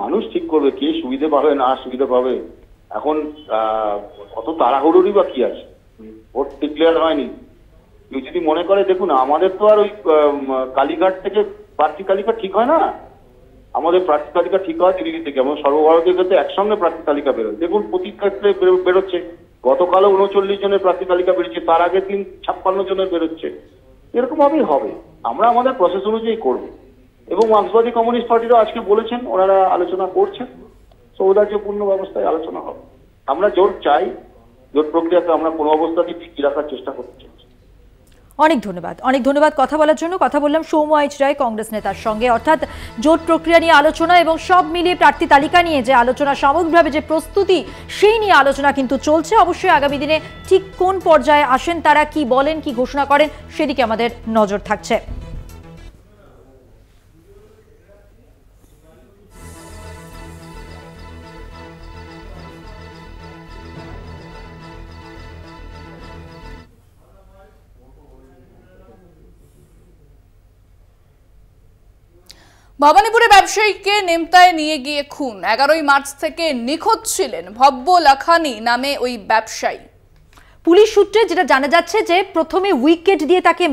মানুষ ঠিক করবে কে সুবিধা পাবে না সুবিধা পাবে। এখন অত তাড়াহুড়োরই বা কি আছে, ভোট ডিক্লেয়ার হয়নি। কেউ যদি মনে করে, দেখুন আমাদের তো আর ওই কালীঘাট থেকে প্রার্থী তালিকা ঠিক হয় না, আমাদের প্রার্থী তালিকা ঠিক হয় দিল্লি থেকে, এবং সর্বভারতীয় ক্ষেত্রে একসঙ্গে প্রার্থী তালিকা বেরোয়। দেখুন প্রতি ক্ষেত্রে বেরোচ্ছে, গতকালও 39 জনের প্রার্থী তালিকা বেরোচ্ছে, তার আগের দিন 56 জনের বেরোচ্ছে। এরকম ভাবেই হবে, আমরা আমাদের প্রসেস অনুযায়ী করবো। এবং মার্ক্সবাদী কমিউনিস্ট পার্টিরাও আজকে বলেছেন ওনারা আলোচনা করছেন, সৌহার্দ্যপূর্ণ ব্যবস্থায় আলোচনা হবে। আমরা জোট চাই, জোট প্রক্রিয়াকে আমরা কোনো অবস্থাতেই টিকিয়ে রাখার চেষ্টা করতে চাই। অনেক ধন্যবাদ কথা বলার জন্য। কথা বললাম সৌম্য এইচ রায় কংগ্রেস নেতার সঙ্গে, অর্থাৎ জোট প্রক্রিয়া নিয়ে আলোচনা এবং সব মিলিয়ে প্রার্থী তালিকা নিয়ে যে আলোচনা, সামগ্রিকভাবে যে প্রস্তুতি, সেই নিয়ে আলোচনা কিন্তু চলছে। অবশ্যই আগামী দিনে ঠিক কোন পর্যায়ে আসেন তারা, কি বলেন, কি ঘোষণা করেন, সেদিকে আমাদের নজর থাকছে। ভবানীপুরে ব্যবসায়ীকে নেমতায় নিয়ে গিয়ে খুন, 11ই মার্চ থেকে নিখোঁজ ছিলেন ভব্য লাখানি নামে ওই ব্যবসায়ী। পুলিশ সূত্রে যেটা জানা যাচ্ছে যে প্রথমে উইকেট দিয়ে তাকে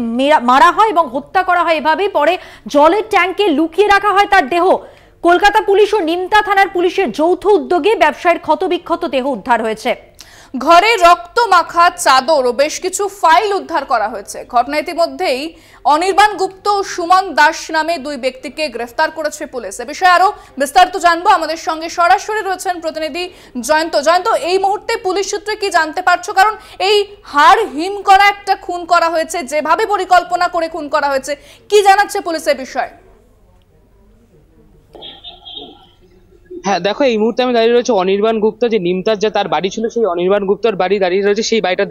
মারা হয় এবং হত্যা করা হয়, এভাবেই পরে জলের ট্যাঙ্কে লুকিয়ে রাখা হয় তার দেহ। কলকাতা পুলিশ ও নিমতা থানার পুলিশের যৌথ উদ্যোগে ব্যবসায়ীর ক্ষতবিক্ষত দেহ উদ্ধার হয়েছে। ঘরে রক্ত মাখা চাদর ও বেশ কিছু ফাইল উদ্ধার করা হয়েছে। ঘটনা ইতিমধ্যেই অনির্বাণ গুপ্ত ও সুমন দাস নামে দুই ব্যক্তিকে গ্রেফতার করেছে পুলিশ। এ বিষয়ে আরো বিস্তারিত জানবো, আমাদের সঙ্গে সরাসরি রয়েছেন প্রতিনিধি জয়ন্ত। এই মুহূর্তে পুলিশ সূত্রে কি জানতে পারছো? কারণ এই হাড় হিম করা একটা খুন করা হয়েছে, যেভাবে পরিকল্পনা করে খুন করা হয়েছে, কি জানাচ্ছে পুলিশ এ বিষয়ে? হ্যাঁ দেখো, এই মুহূর্তে আমি দাঁড়িয়ে রয়েছে অনির্বাণ গুপ্ত, যে নিমতার যে তার বাড়ি ছিল, সেই অনির্বাণ গুপ্তর বাড়ি দাঁড়িয়ে রয়েছে। সেই বাড়িটা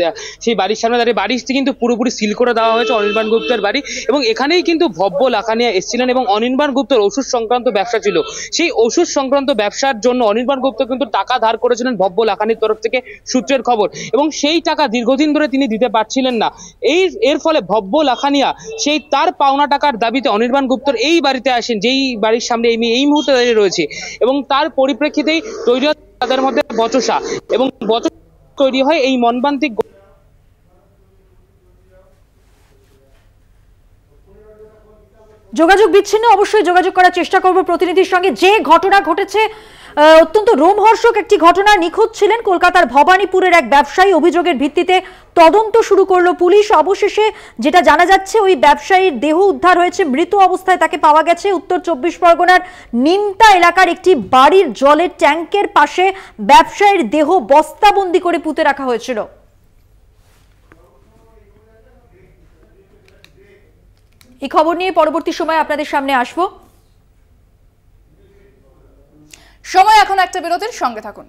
সেই বাড়ির সামনে দাঁড়িয়ে, বাড়িটি কিন্তু পুরোপুরি সিল করে দেওয়া হয়েছে অনির্বাণ গুপ্তের বাড়ি, এবং এখানেই কিন্তু ভব্য লাখানিয়া এসেছিলেন। এবং অনির্বাণ গুপ্তর ওষুধ সংক্রান্ত ব্যবসা ছিল, সেই ওষুধ সংক্রান্ত ব্যবসার জন্য অনির্বাণ গুপ্ত কিন্তু টাকা ধার করেছিলেন ভব্য লাখানির তরফ থেকে, সূত্রের খবর। এবং সেই টাকা দীর্ঘদিন ধরে তিনি দিতে পারছিলেন না। এর ফলে ভব্য লাখানিয়া সেই তার পাওনা টাকার দাবিতে অনির্বাণ গুপ্তর এই বাড়িতে আসেন, যেই বাড়ির সামনে এই মুহূর্তে দাঁড়িয়ে রয়েছে। এবং তার পরিপ্রেক্ষিতেই তৈরি হয় তাদের মধ্যে বচসা, এবং বচসা তৈরি হয় এই মনবান্তিক। যোগাযোগ বিচ্ছিন্ন, অবশ্যই যোগাযোগ করার চেষ্টা করব প্রতিনিধির সঙ্গে। যে ঘটনা ঘটেছে, অত্যন্ত রোমহর্ষক একটি ঘটনা। নিখোঁজ ছিলেন কলকাতার ভবানীপুরের এক ব্যবসায়ী। অভিযোগের ভিত্তিতে তদন্ত শুরু করলো পুলিশ। অবশেষে যেটা জানা যাচ্ছে, ওই ব্যবসায়ীর দেহ উদ্ধার হয়েছে, মৃত অবস্থায় তাকে পাওয়া গেছে উত্তর 24 পরগনার নিমতা এলাকার একটি বাড়ির জলের ট্যাঙ্কের পাশে। ব্যবসায়ীর দেহ বস্তাবন্দি করে পুঁতে রাখা হয়েছিল। এই খবর নিয়ে পরবর্তী সময় আপনাদের সামনে আসবো। সময় এখন একটা বিরতির, সঙ্গে থাকুন।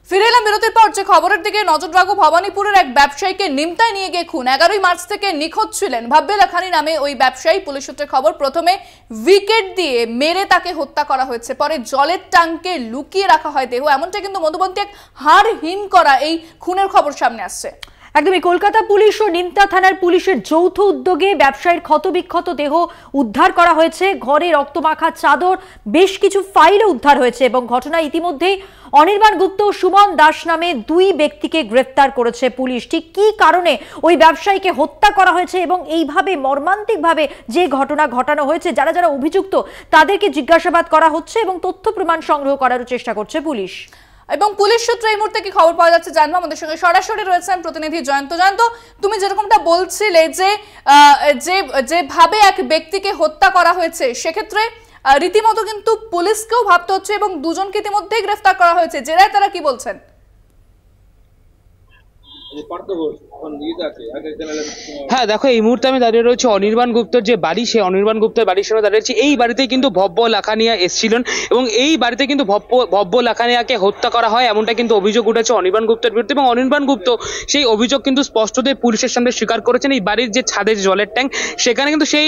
ফিরে এলাম বিরতির পর। যে খবরের দিকে নজর রাখবো, ভবানীপুরের এক ব্যবসায়ীকে নিমতায় নিয়ে গিয়ে খুন, 11ই মার্চ থেকে নিখোঁজ ছিলেন ভব্য লাখানি নামে ওই ব্যবসায়ী। পুলিশ সূত্রে খবর, প্রথমে উইকেট দিয়ে মেরে তাকে হত্যা করা হয়েছে, পরে জলের ট্যাঙ্কে লুকিয়ে রাখা হয় দেহ। এমনটা কিন্তু মধুবন্তী এক হাড় হিম করা এই খুনের খবর সামনে আসছে। একদমই, কলকাতা পুলিশ ও নিমতা থানার পুলিশের যৌথ উদ্যোগে ব্যবসায়ীর ক্ষতবিক্ষত দেহ উদ্ধার করা হয়েছে। ঘরে রক্তমাখা চাদর, বেশ কিছু ফাইলও উদ্ধার হয়েছে। এবং ঘটনায় ইতিমধ্যেই অনির্বাণ গুপ্ত ও সুমন দাস নামে দুই ব্যক্তিকে গ্রেফতার করেছে পুলিশ। ঠিক কি কারণে ওই ব্যবসায়ীকে হত্যা করা হয়েছে এবং এইভাবে মর্মান্তিকভাবে যে ঘটনা ঘটানো হয়েছে, যারা যারা অভিযুক্ত তাদেরকে জিজ্ঞাসাবাদ করা হচ্ছে এবং তথ্য প্রমাণ সংগ্রহ করার চেষ্টা করছে পুলিশ। এবং পুলিশ সূত্রে এই মুহূর্তে কি খবর পাওয়া যাচ্ছে জানবো, আমাদের সঙ্গে সরাসরি রয়েছেন প্রতিনিধি জয়ন্ত। তুমি যেরকমটা বলছিলে যে যেভাবে এক ব্যক্তিকে হত্যা করা হয়েছে, সেক্ষেত্রে রীতিমতো কিন্তু পুলিশকেও ভাবতে হচ্ছে, এবং দুজনকে ইতিমধ্যেই গ্রেফতার করা হয়েছে। জেরায় তারা কি বলছেন? হ্যাঁ দেখো, এই মুহূর্তে আমি দাঁড়িয়ে রয়েছে অনির্বাণ গুপ্তর যে বাড়ি, সেই অনির্বাণ গুপ্তের বাড়ির সামনে দাঁড়িয়েছি। এই বাড়িতে কিন্তু ভব্য লাখানিয়া এসেছিলেন এবং এই বাড়িতে কিন্তু ভব্য লাখানিয়াকে হত্যা করা হয় এমনটা কিন্তু অভিযোগ উঠেছে অনির্বাণ গুপ্তের বিরুদ্ধে। এবং অনির্বাণ গুপ্ত সেই অভিযোগ কিন্তু স্পষ্টতই পুলিশের সামনে স্বীকার করেছেন। এই বাড়ির যে ছাদের জলের ট্যাঙ্ক, সেখানে কিন্তু সেই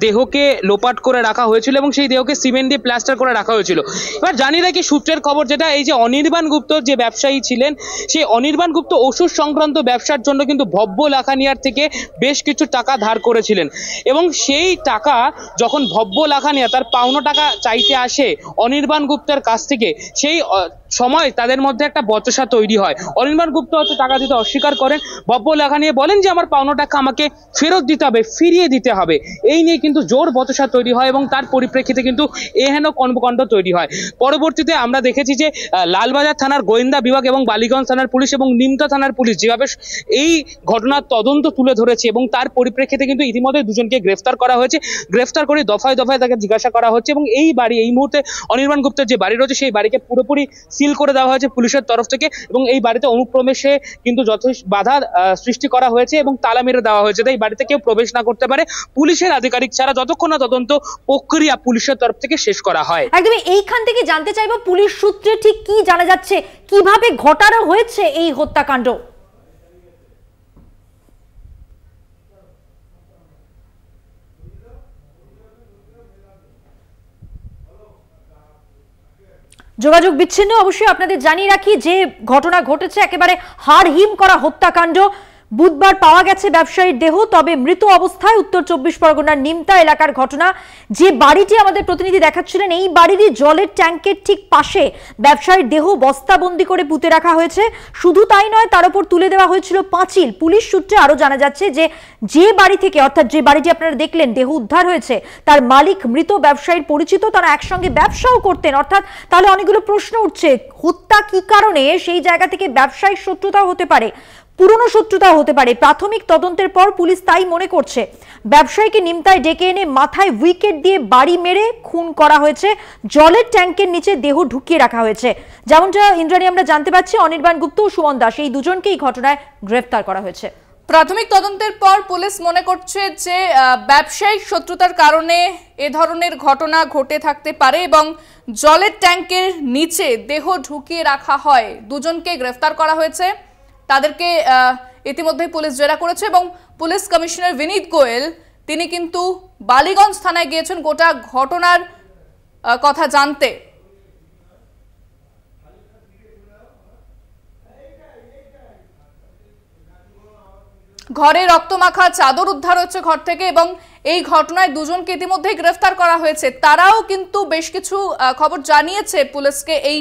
দেহকে লোপাট করে রাখা হয়েছিল এবং সেই দেহকে সিমেন্ট দিয়ে প্লাস্টার করে রাখা হয়েছিল। এবার জানি রাখি সূত্রের খবর যেটা, এই যে অনির্বাণ গুপ্ত যে ব্যবসায়ী ছিলেন, সেই অনির্বাণ গুপ্ত ওষুধ সংক্রান্ত ব্যবসার জন্য কিন্তু ভব্য লাখানিয়ার থেকে বেশ কিছু টাকা ধার করেছিলেন এবং সেই টাকা যখন ভব্য লাখানিয়া তার পাওনা টাকা চাইতে আসে অনির্বাণ গুপ্তের কাছ থেকে, সেই সময় তাদের মধ্যে একটা বচসা তৈরি হয়। অনির্বাণ গুপ্ত হচ্ছে টাকা দিতে অস্বীকার করেন। ভব্য লাখানিয়া বলেন যে আমার পাওনা টাকা আমাকে ফেরত দিতে হবে, ফিরিয়ে দিতে হবে। এই নিয়ে কিন্তু জোর বচসা তৈরি হয় এবং তার পরিপ্রেক্ষিতে কিন্তু এহেন কর্মকাণ্ড তৈরি হয়। পরবর্তীতে আমরা দেখেছি যে লালবাজার থানার গোয়েন্দা বিভাগ এবং বালিগঞ্জ থানার পুলিশ এবং নিমতা থানার পুলিশ যেভাবে এই ঘটনার তদন্ত তুলে ধরেছে এবং তার পরিপ্রেক্ষিতে কিন্তু ইতিমধ্যে দুজনকে গ্রেফতার করা হয়েছে। গ্রেফতার করে দফায় দফায় তাকে জিজ্ঞাসা করা হচ্ছে এবং এই বাড়ি, এই মুহূর্তে অনির্বাণ গুপ্তের যে বাড়ি রয়েছে সেই বাড়িকে পুরোপুরি সিল করে দেওয়া হয়েছে পুলিশের তরফ থেকে এবং এই বাড়িতে অনুপ্রবেশে কিন্তু যথেষ্ট বাধা সৃষ্টি করা হয়েছে এবং তালা মেরে দেওয়া হয়েছে, তাই বাড়িতে কেউ প্রবেশ না করতে পারে পুলিশের আধিকারিক ছাড়া, যতক্ষণ না তদন্ত প্রক্রিয়া পুলিশের তরফ থেকে শেষ করা হয়। একদমই এইখান থেকে জানতে চাইবো পুলিশ সূত্রে ঠিক কি জানা যাচ্ছে, কিভাবে ঘটানো হয়েছে এই হত্যাকাণ্ড? যোগাযোগ বিচ্ছিন্ন। অবশ্যই আপনাদের জানিয়ে রাখি যে ঘটনা ঘটেছে একেবারে হাড়হিম করা হত্যাকাণ্ড। বুধবার পাওয়া গেছে ব্যবসায়ীর দেহ, তবে মৃত অবস্থায়। উত্তর 24 পরগনার নিমতা এলাকার ঘটনা। যে বাড়িটি আমাদের প্রতিনিধি দেখাচ্ছিলেন, এই বাড়িরই জলের ট্যাঙ্কের ঠিক পাশে ব্যবসায়ীর দেহ বস্তাবন্দি করে পুঁতে রাখা হয়েছে। শুধু তাই নয়, তার উপর তুলে দেওয়া হয়েছিল পাঁচিল। পুলিশ সূত্রে আরো জানা যাচ্ছে যে বাড়ি থেকে, অর্থাৎ যে বাড়িটি আপনারা দেখলেন দেহ উদ্ধার হয়েছে, তার মালিক মৃত ব্যবসায়ীর পরিচিত, তারা একসঙ্গে ব্যবসাও করতেন। অর্থাৎ তাহলে অনেকগুলো প্রশ্ন উঠছে, হত্যা কি কারণে? সেই জায়গা থেকে ব্যবসায়িক শত্রুতাও হতে পারে, পুরনো শত্রুতাও হতে পারে। প্রাথমিক তদন্তের পর পুলিশ তাই মনে করছে। ব্যবসায়ীকে নিমতায় ডেকে এনে মাথায় উইকেট দিয়ে বাড়ি মেরে খুন করা হয়েছে, জলের ট্যাঙ্কের নিচে দেহ ঢুকিয়ে রাখা হয়েছে। যেমনটা ইন্দ্রাণী আমরা জানতে পারছি, অনির্বাণ গুপ্ত ও সুমন দাস এই দুজনকে এই ঘটনায় গ্রেফতার করা হয়েছে। প্রাথমিক তদন্তের পর পুলিশ মনে করছে যে ব্যবসায়িক শত্রুতার কারণে এ ধরনের ঘটনা ঘটে থাকতে পারে এবং জলের ট্যাঙ্কের নিচে দেহ ঢুকিয়ে রাখা হয়। দুজনকে গ্রেফতার করা হয়েছে, তাদেরকে ইতিমধ্যে পুলিশ জেরা করেছে এবং পুলিশ কমিশনার বিনীত গোয়েল তিনি কিন্তু বালিগঞ্জ থানায় গিয়েছেন গোটা ঘটনার কথা জানতে। ঘরে রক্তমাখা চাদর উদ্ধার হচ্ছে ঘর থেকে এবং এই ঘটনায় দুজনকে ইতিমধ্যে গ্রেফতার করা হয়েছে। তারাও কিন্তু বেশ কিছু খবর জানিয়েছে পুলিশকে এই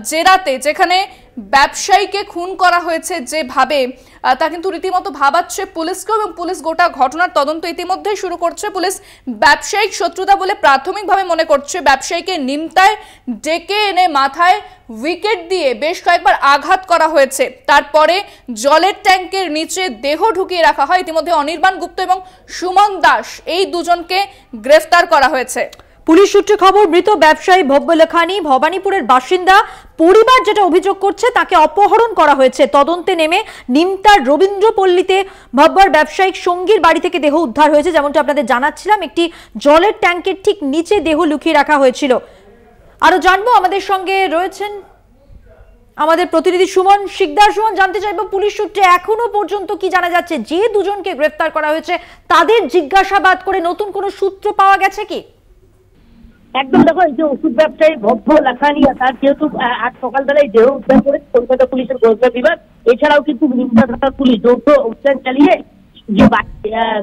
জেরাতে, যেখানে ব্যবসায়ীকে খুন করা হয়েছে যেভাবে, তা কিন্তু রীতিমতো ভাবাচ্ছে পুলিশকেও এবং পুলিশ গোটা ঘটনার তদন্ত ইতিমধ্যেই শুরু করছে। পুলিশ ব্যবসায়িক শত্রুতা বলে প্রাথমিকভাবে মনে করছে। ব্যবসায়ীকে নিমতায় ডেকে এনে মাথায় উইকেট দিয়ে বেশ কয়েকবার আঘাত করা হয়েছে, তারপরে জলের ট্যাঙ্কের নিচে দেহ ঢুকিয়ে রাখা হয়। ইতিমধ্যে অনির্বাণ গুপ্ত এবং সুমন দাস এই দুজনকে গ্রেফতার করা হয়েছে। পুলিশ সূত্রে খবর, মৃত ব্যবসায়ী ভব্য লাখানি ভবানীপুরের বাসিন্দা। পরিবার যেটা অভিযোগ করছে, তাকে অপহরণ করা হয়েছে। তদন্তে নেমে নিমতার রবীন্দ্রপল্লীতে ভব্যর ব্যবসায়িক সঙ্গীর বাড়ি থেকে দেহ উদ্ধার হয়েছে। যেমনটা আপনাদের জানাচ্ছিলাম, একটি জলের ট্যাঙ্কের ঠিক নিচে দেহ লুকিয়ে রাখা হয়েছিল। আরো জানবো, আমাদের সঙ্গে রয়েছেন আমাদের প্রতিনিধি সুমন শিকদার। সুমন, জানতে চাইবো পুলিশ সূত্রে এখনো পর্যন্ত কি জানা যাচ্ছে? যে দুজনকে গ্রেফতার করা হয়েছে তাদের জিজ্ঞাসাবাদ করে নতুন কোনো সূত্র পাওয়া গেছে কি? একদম, দেখো এই যে ওষুধ ব্যবসায়ী ভব্য লাখানিয়া, তার যেহেতু আজ সকালবেলায় দেহ উদ্ধার করেছে কলকাতা পুলিশের গোয়েন্দা বিভাগ, এছাড়াও কিন্তু নিমতা থানার পুলিশ যৌথ অভিযান চালিয়ে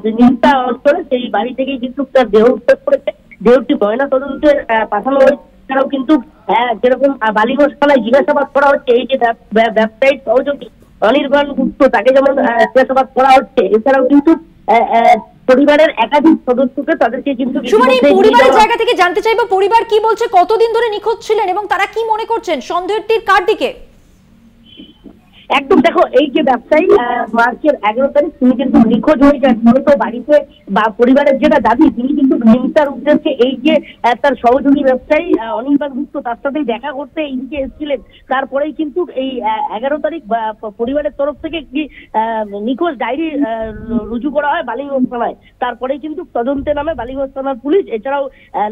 যে নিমতা অঞ্চলে সেই বাড়ি থেকেই কিন্তু তার দেহ উদ্ধার করেছে। দেহটি ময়না তদন্তে পাঠানো হয়েছে। এছাড়াও কিন্তু যেরকম বালিগঞ্জ থানায় জিজ্ঞাসাবাদ করা হচ্ছে, এই যে ব্যবসায়িক সহযোগী অনির্বাণ গুপ্ত, তাকে যেমন জিজ্ঞাসাবাদ করা হচ্ছে, এছাড়াও কিন্তু পরিবারের একাধিক সদস্যকে তাদেরকে কিন্তু পরিবারের জায়গা থেকে জানতে চাইবো, পরিবার কি বলছে, কতদিন ধরে নিখোঁজ ছিলেন এবং তারা কি মনে করছেন, সন্দেহটির কার দিকে? একদম দেখো, এই যে ব্যবসায়ী মার্চের 11 তারিখ তিনি কিন্তু নিখোঁজ হয়ে যান, তো বাড়িতে বা পরিবারের যেটা দাবি তিনি কিন্তু নিমতার উদ্দেশ্যে এই যে তার সহযোগী ব্যবসায়ী অনির্বাণ গুপ্ত তার সাথেই দেখা করতে এইদিকে এসেছিলেন। তারপরেই কিন্তু এই 11 তারিখ পরিবারের তরফ থেকে একটি নিখোঁজ ডায়েরি রুজু করা হয় বালিগঞ্জ থানায়। তারপরেই কিন্তু তদন্তে নামে বালিগঞ্জ থানার পুলিশ, এছাড়াও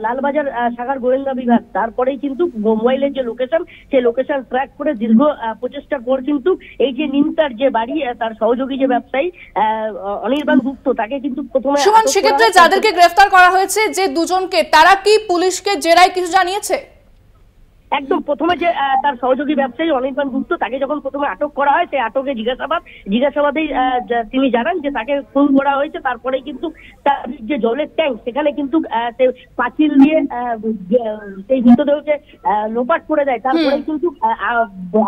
লালবাজার শাখার গোয়েন্দা বিভাগ। তারপরেই কিন্তু মোবাইলের যে লোকেশন সেই লোকেশন ট্র্যাক করে দীর্ঘ প্রচেষ্টার পর কিন্তু এই যে নিমতার যে বাড়ি তার সহযোগী যে ব্যবসায়ী অনির্বাণ গুপ্ত তাকে কিন্তু প্রথমে সুমন, সেক্ষেত্রে যাদেরকে গ্রেফতার করা হয়েছে যে দুজনকে, তারা কি পুলিশকে জেরায় কিছু জানিয়েছে? একদম প্রথমে যে তার সহযোগী ব্যবসায়ী অনির্বাণ গুপ্ত তাকে যখন প্রথমে আটক করা হয়, সেই আটকে জিজ্ঞাসাবাদেই তিনি জানান যে তাকে খুন করা হয়েছে। তারপরে কিন্তু তার যে জলের ট্যাঙ্ক সেখানে কিন্তু পাঁচিল দিয়ে সেই মৃতদেহকে লোপাট করে দেয়। তারপরে কিন্তু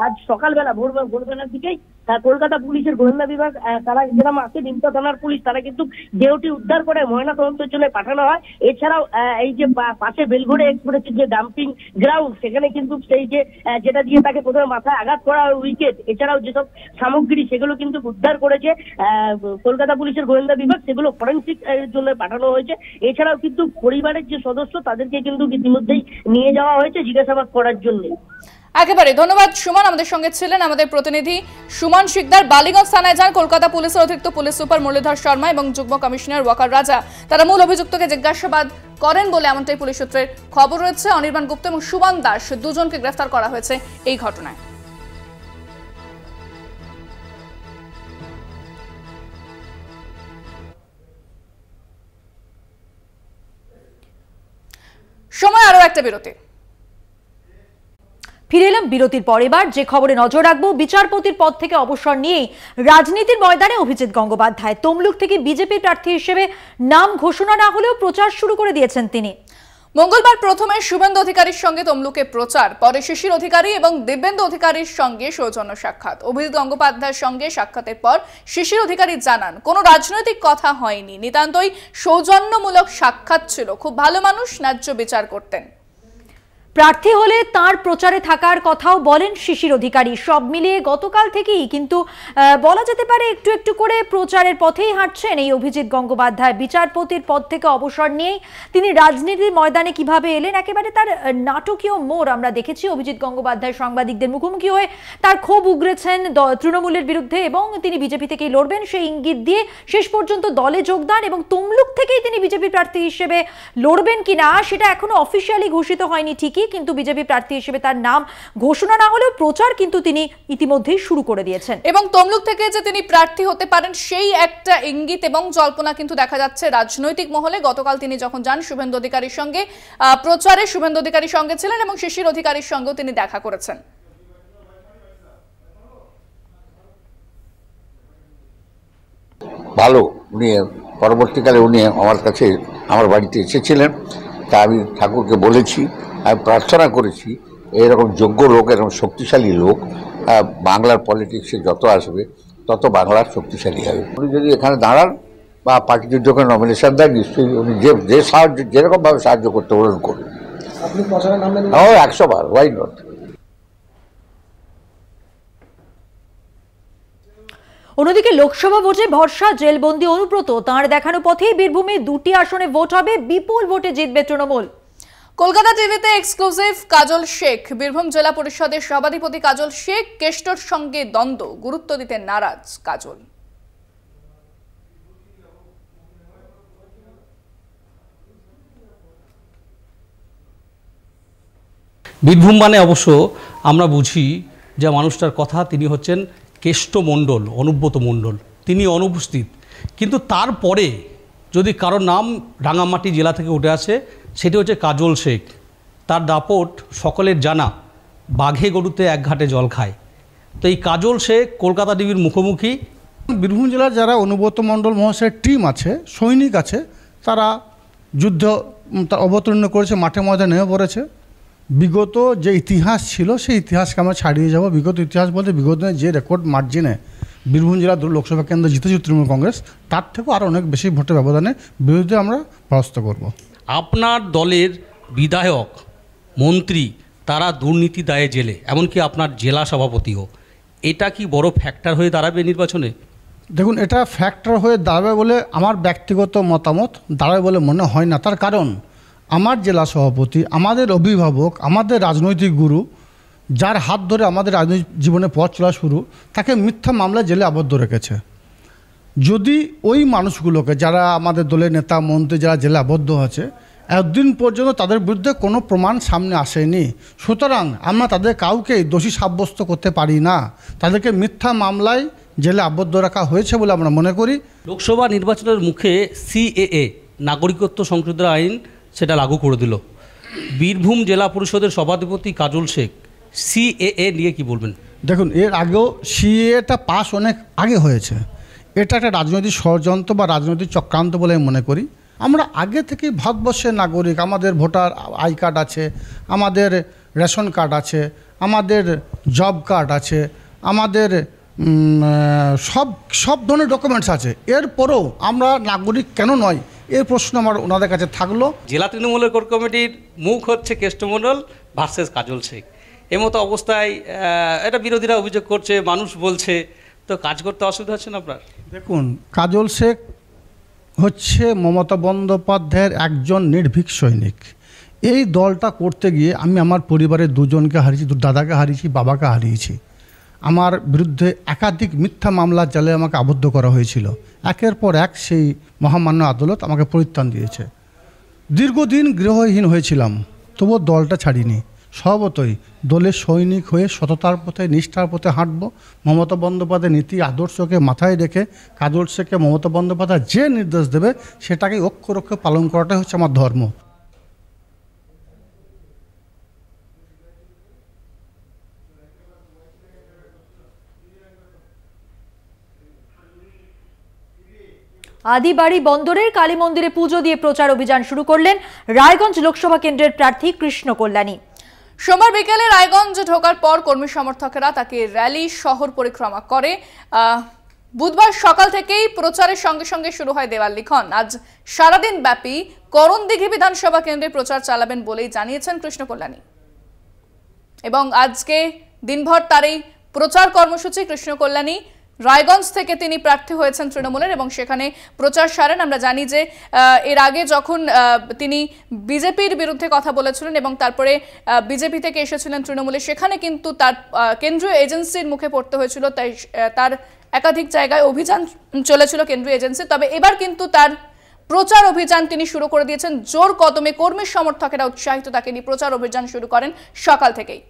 আজ সকালবেলা ভোরবেলার দিকেই কলকাতা পুলিশের গোয়েন্দা বিভাগ তারা যেরকম আছে নিমতা থানার পুলিশ তারা কিন্তু দেহটি উদ্ধার করে ময়নাতদন্তের জন্য পাঠানো হয়। এছাড়াও এই যে পাশে বেলঘড়ি এক্সপ্রেসের যে ডাম্পিং গ্রাউন্ড সেখানে কিন্তু সেই যে যেটা দিয়ে তাকে প্রথমে মাথায় আঘাত করা হয় উইকেট, এছাড়াও যেসব সামগ্রী সেগুলো কিন্তু উদ্ধার করেছে কলকাতা পুলিশের গোয়েন্দা বিভাগ, সেগুলো ফরেন্সিক এর জন্য পাঠানো হয়েছে। এছাড়াও কিন্তু পরিবারের যে সদস্য তাদেরকে কিন্তু ইতিমধ্যেই নিয়ে যাওয়া হয়েছে জিজ্ঞাসাবাদ করার জন্য। একেবারে ধন্যবাদ সুমন, আমাদের সঙ্গে ছিলেন আমাদের প্রতিনিধি সুমন শিকদার। বালিগঞ্জ থানায় যান কলকাতা পুলিশের অতিরিক্ত পুলিশ সুপার মুরলীধর শর্মা এবং যুগ্ম কমিশনার ওয়াকার রাজা। তারা মূল অভিযুক্তকে জিজ্ঞাসাবাদ করেন বলে এমনটাই পুলিশ সূত্রের খবর রয়েছে। অনির্বাণ গুপ্ত এবং সুমন দাস দুজনকে গ্রেফতার করা হয়েছে এই ঘটনায়। সময় আরো একটা বিরতি। ফিরে এলাম বিরতির পর। এবার যে খবরে নজর রাখবো, বিচারপতির পদ থেকে অবসর নিয়ে রাজনীতির ময়দানে অভিজিৎ গঙ্গোপাধ্যায়। তমলুক থেকে বিজেপি প্রার্থী হিসেবে নাম ঘোষণা না হলেও প্রচার শুরু করে দিয়েছেন তিনি। মঙ্গলবার প্রথমে শুভেন্দু অধিকারীর সঙ্গে তমলুকে প্রচার, পরে শিশির অধিকারী এবং দিব্যেন্দু অধিকারীর সঙ্গে সৌজন্য সাক্ষাৎ। অভিজিৎ গঙ্গোপাধ্যায়ের সঙ্গে সাক্ষাতের পর শিশির অধিকারী জানান, কোনো রাজনৈতিক কথা হয়নি, নিতান্তই সৌজন্যমূলক সাক্ষাৎ ছিল। খুব ভালো মানুষ, ন্যায্য বিচার করতেন। প্রার্থী হলে তার প্রচারে থাকার কথাও বলেন শিশির অধিকারী। সব মিলিয়ে গতকাল থেকেই কিন্তু বলা যেতে পারে একটু একটু করে প্রচারের পথেই হাঁটছেন এই অভিজিৎ গঙ্গোপাধ্যায়। বিচারপতির পদ থেকে অবসর নিয়েই তিনি রাজনীতির ময়দানে কিভাবে এলেন, একেবারে তার নাটকীয় মোড় আমরা দেখেছি। অভিজিৎ গঙ্গোপাধ্যায় সাংবাদিকদের মুখোমুখি হয়ে তার ক্ষোভ উগরেছেন তৃণমূলের বিরুদ্ধে এবং তিনি বিজেপি থেকেই লড়বেন সেই ইঙ্গিত দিয়ে শেষ পর্যন্ত দলে যোগদান, এবং তমলুক থেকেই তিনি বিজেপি প্রার্থী হিসেবে লড়বেন কিনা সেটা এখনো অফিসিয়ালি ঘোষিত হয়নি ঠিকই, কিন্তু বিজেপি প্রার্থী হিসেবে তার নাম ঘোষণা না হলেও প্রচার কিন্তু তিনি ইতিমধ্যেই শুরু করে দিয়েছেন। এবং তমলুক থেকে যে তিনি প্রার্থী হতে পারেন সেই একটা ইঙ্গিত এবং জল্পনা কিন্তু দেখা যাচ্ছে রাজনৈতিক মহলে। গতকাল তিনি যখন যান শুভেন্দু অধিকারীর সঙ্গে প্রচারে, শুভেন্দু অধিকারীর সঙ্গে ছিলেন এবং শিশির অধিকারীর সঙ্গেও তিনি দেখা করেছেন। ভালো, উনি পরবর্তীকালে উনি আমার কাছে আমার বাড়িতে এসেছিলেন। তা আমি ঠাকুরকে বলেছি, আমি প্রার্থনা করেছি এরকম যোগ্য লোক, এরকম শক্তিশালী লোক বাংলার পলিটিক্সে যত আসবে তত বাংলার শক্তিশালী হবে। উনি যদি এখানে দাঁড়ান বা পার্টি যখন নমিনেশন দেয় নিশ্চয়ই উনি যে সাহায্য যেরকমভাবে সাহায্য করতে বলেন করুন। 100 বার, ওয়াই নট। অন্যদিকে লোকসভা ভোটে ভরসা জেলবন্দি অনুব্রত। তাঁর দেখানো পথেই বীরভূমে 2টি আসনে ভোট হবে, বিপুল ভোটে জিতবে তৃণমূল। কলকাতা টিভিতে এক্সক্লুসিভ কাজল শেখ। বীরভূম জেলা পরিষদের সভাধিপতি কাজল শেখ কেষ্টর সঙ্গে দ্বন্দ্ব, গুরুত্ব দিতে নারাজ কাজল। বীরভূম মানে অবশ্য আমরা বুঝি যে মানুষটার কথা, তিনি হচ্ছেন কেষ্ট মণ্ডল, অনুব্রত মণ্ডল। তিনি অনুপস্থিত, কিন্তু তারপরে যদি কারোর নাম রাঙামাটি জেলা থেকে উঠে আসে সেটি হচ্ছে কাজল শেখ। তার দাপট সকলের জানা, বাঘে গরুতে এক ঘাটে জল খায়। তো এই কাজল শেখ কলকাতা টিভির মুখোমুখি। বীরভূম জেলার যারা অনুব্রত মণ্ডল মহাশয়ের টিম আছে, সৈনিক আছে, তারা যুদ্ধ অবতীর্ণ করেছে, মাঠে ময়দানে নেমে পড়েছে। বিগত যে ইতিহাস ছিল সেই ইতিহাসকে আমরা ছাড়িয়ে যাব। বিগত ইতিহাস বলতে বিগত দিনে যে রেকর্ড মার্জিনে বীরভূম জেলা লোকসভা কেন্দ্র জিতেছে তৃণমূল কংগ্রেস, তার থেকেও আরও অনেক বেশি ভোটের ব্যবধানে বিরুদ্ধে আমরা পরাস্ত করব। আপনার দলের বিধায়ক, মন্ত্রী তারা দুর্নীতি দায়ে জেলে, এমনকি আপনার জেলা সভাপতিও। এটা কি বড় ফ্যাক্টর হয়ে দাঁড়াবে নির্বাচনে? দেখুন, এটা ফ্যাক্টর হয়ে দাঁড়াবে বলে আমার ব্যক্তিগত মতামত দাঁড়াবে বলে মনে হয় না। তার কারণ আমার জেলা সভাপতি, আমাদের অভিভাবক, আমাদের রাজনৈতিক গুরু, যার হাত ধরে আমাদের রাজনৈতিক জীবনে পথ চলা শুরু, তাকে মিথ্যা মামলায় জেলে আবদ্ধ রেখেছে। যদি ওই মানুষগুলোকে, যারা আমাদের দলের নেতা মন্ত্রী, যারা জেলে আবদ্ধ আছে, এতদিন পর্যন্ত তাদের বিরুদ্ধে কোনো প্রমাণ সামনে আসেনি, সুতরাং আমরা তাদের কাউকেই দোষী সাব্যস্ত করতে পারি না। তাদেরকে মিথ্যা মামলায় জেলে আবদ্ধ রাখা হয়েছে বলে আমরা মনে করি। লোকসভা নির্বাচনের মুখে সিএএ নাগরিকত্ব সংশোধন আইন সেটা লাগু করে দিল। বীরভূম জেলা পরিষদের সভাধিপতি কাজল শেখ সিএএ নিয়ে কি বলবেন? দেখুন, এর আগেও সিএটা পাস অনেক আগে হয়েছে। এটা একটা রাজনৈতিক ষড়যন্ত্র বা রাজনৈতিক চক্রান্ত বলে আমি মনে করি। আমরা আগে থেকেই ভারতবর্ষের নাগরিক, আমাদের ভোটার আই কার্ড আছে, আমাদের রেশন কার্ড আছে, আমাদের জব কার্ড আছে, আমাদের সব ধরনের ডকুমেন্টস আছে। এরপরেও আমরা নাগরিক কেন নয়, এই প্রশ্ন আমার ওনাদের কাছে থাকলো। জেলা তৃণমূলের কোর কমিটির মুখ হচ্ছে কেষ্টমণ্ডল ভার্সেস কাজল শেখ। এমতো অবস্থায় এটা বিরোধীরা অভিযোগ করছে, মানুষ বলছে, তো কাজ করতে অসুবিধা হচ্ছে না আপনার? দেখুন, কাজল শেখ হচ্ছে মমতা বন্দ্যোপাধ্যায়ের একজন নির্ভীক সৈনিক। এই দলটা করতে গিয়ে আমি আমার পরিবারের দুজনকে হারিয়েছি, দাদাকে হারিয়েছি, বাবাকে হারিয়েছি। আমার বিরুদ্ধে একাধিক মিথ্যা মামলার জালে আমাকে আবদ্ধ করা হয়েছিল। একের পর এক সেই মহামান্য আদালত আমাকে পরিত্রাণ দিয়েছে। দীর্ঘদিন গৃহহীন হয়েছিলাম, তবুও দলটা ছাড়িনি। স্বভাবতই দলের সৈনিক হয়ে সততার পথে, নিষ্ঠার পথে হাঁটব। মমতা বন্দ্যোপাধ্যায়ের নীতি আদর্শকে মাথায় রেখে কাজল শেখকে মমতা বন্দ্যোপাধ্যায় যে নির্দেশ দেবে সেটাকে অক্ষর অক্ষরে পালন করাটাই হচ্ছে আমার ধর্ম। আদিবাড়ি বন্দরের কালী মন্দিরে পুজো দিয়ে প্রচার অভিযান শুরু করলেন রায়গঞ্জ লোকসভা কেন্দ্রের প্রার্থী কৃষ্ণ কল্যাণী। সোমবার বিকেলে রায়গঞ্জ ঢোকার পর কর্মী সমর্থকেরা তাকে র্যালি শহর পরিক্রমা করে। বুধবার সকাল থেকেই প্রচারের সঙ্গে সঙ্গে শুরু হয় দেওয়াল লিখন। আজ সারাদিন ব্যাপী করণদিঘি বিধানসভা কেন্দ্রে প্রচার চালাবেন বলেই জানিয়েছেন কৃষ্ণ কল্যাণী। এবং আজকে দিনভর তার এই প্রচার কর্মসূচি। কৃষ্ণ কল্যাণী রায়গঞ্জ থেকে তিনি প্রার্থী হয়েছেন তৃণমূলের এবং সেখানে প্রচার সারেন। আমরা জানি যে এর আগে যখন তিনি বিজেপির বিরুদ্ধে কথা বলেছিলেন এবং তারপরে বিজেপি থেকে এসেছিলেন তৃণমূলে, সেখানে কিন্তু তার কেন্দ্রীয় এজেন্সির মুখে পড়তে হয়েছিল। তাই তার একাধিক জায়গায় অভিযান চলেছিল কেন্দ্রীয় এজেন্সি। তবে এবার কিন্তু তার প্রচার অভিযান তিনি শুরু করে দিয়েছেন জোর কদমে। কর্মী সমর্থকেরা উৎসাহিত, তাকে নিয়ে প্রচার অভিযান শুরু করেন সকাল থেকেই।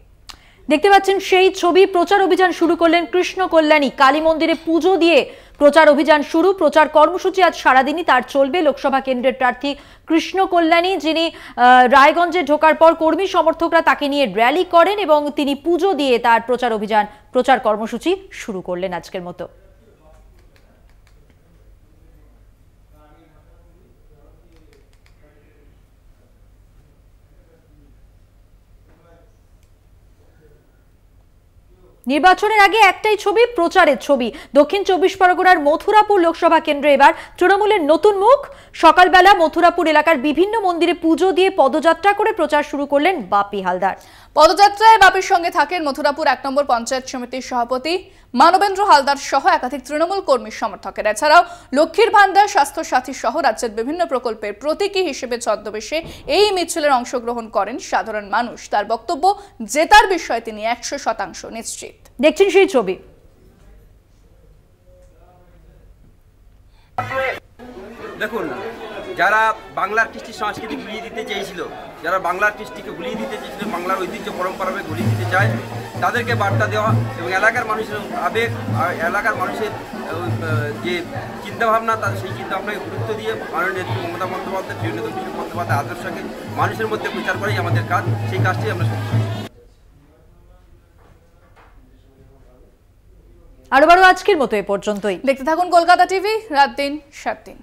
দেখতে পাচ্ছেন সেই ছবি। প্রচার অভিযান শুরু করলেন কৃষ্ণ কল্যাণী। কালী মন্দিরে পুজো দিয়ে প্রচার অভিযান শুরু। প্রচার কর্মসূচি আজ সারাদিনই তার চলবে। লোকসভা কেন্দ্রের প্রার্থী কৃষ্ণ কল্যাণী, যিনি রায়গঞ্জে ঢোকার পর কর্মী সমর্থকরা তাকে নিয়ে র্যালি করেন এবং তিনি পুজো দিয়ে তার প্রচার অভিযান, প্রচার কর্মসূচি শুরু করলেন আজকের মতো। নির্বাচনের আগে একটাই ছবি, প্রচারের ছবি। দক্ষিণ 24 পরগনার মথুরাপুর লোকসভা কেন্দ্রে এবার তৃণমূলের নতুন মুখ। সকালবেলা মথুরাপুর এলাকার বিভিন্ন মন্দিরে পুজো দিয়ে পদযাত্রা করে প্রচার শুরু করলেন বাপি হালদার। পদযাত্রায় বাপির সঙ্গে থাকেন মথুরাপুর 1 নম্বর পঞ্চায়েত সমিতির সভাপতি মানবেন্দ্র হালদার সহ একাধিক তৃণমূল কর্মী সমর্থকেরা। এছাড়াও লক্ষ্মীর ভান্ডার, স্বাস্থ্য সাথী সহ রাজ্যের বিভিন্ন প্রকল্পের প্রতীকী হিসেবে ছদ্মবেশে এই মিছিলের অংশগ্রহণ করেন সাধারণ মানুষ। তার বক্তব্য, জেতার বিষয়ে তিনি 100% নিশ্চিত। দেখছেন সেই ছবি। দেখুন, যারা বাংলার কৃষ্টি সংস্কৃতি ভুলিয়ে দিতে চেয়েছিল, যারা বাংলার কৃষ্টিকে ভুলিয়ে দিতে চেয়েছিল, বাংলার ঐতিহ্য পরম্পরাকে ভুলিয়ে দিতে চায়, তাদেরকে বার্তা দেওয়া এবং এলাকার মানুষের আবেগ, এলাকার মানুষের যে চিন্তাভাবনা, তাদের সেই চিন্তাভাবনাকে গুরুত্ব দিয়ে মাননীয় নেত্রী মমতা বন্দ্যোপাধ্যায়, প্রিয় নেত্রী কৃষ্ণ বন্দ্যোপাধ্যায় আদর্শকে মানুষের মধ্যে প্রচার করেই আমাদের কাজ। সেই কাজটি আমরা আরো আজকের মতো এ পর্যন্তই। দেখতে থাকুন কলকাতা টিভি, রাত দিন 7 দিন।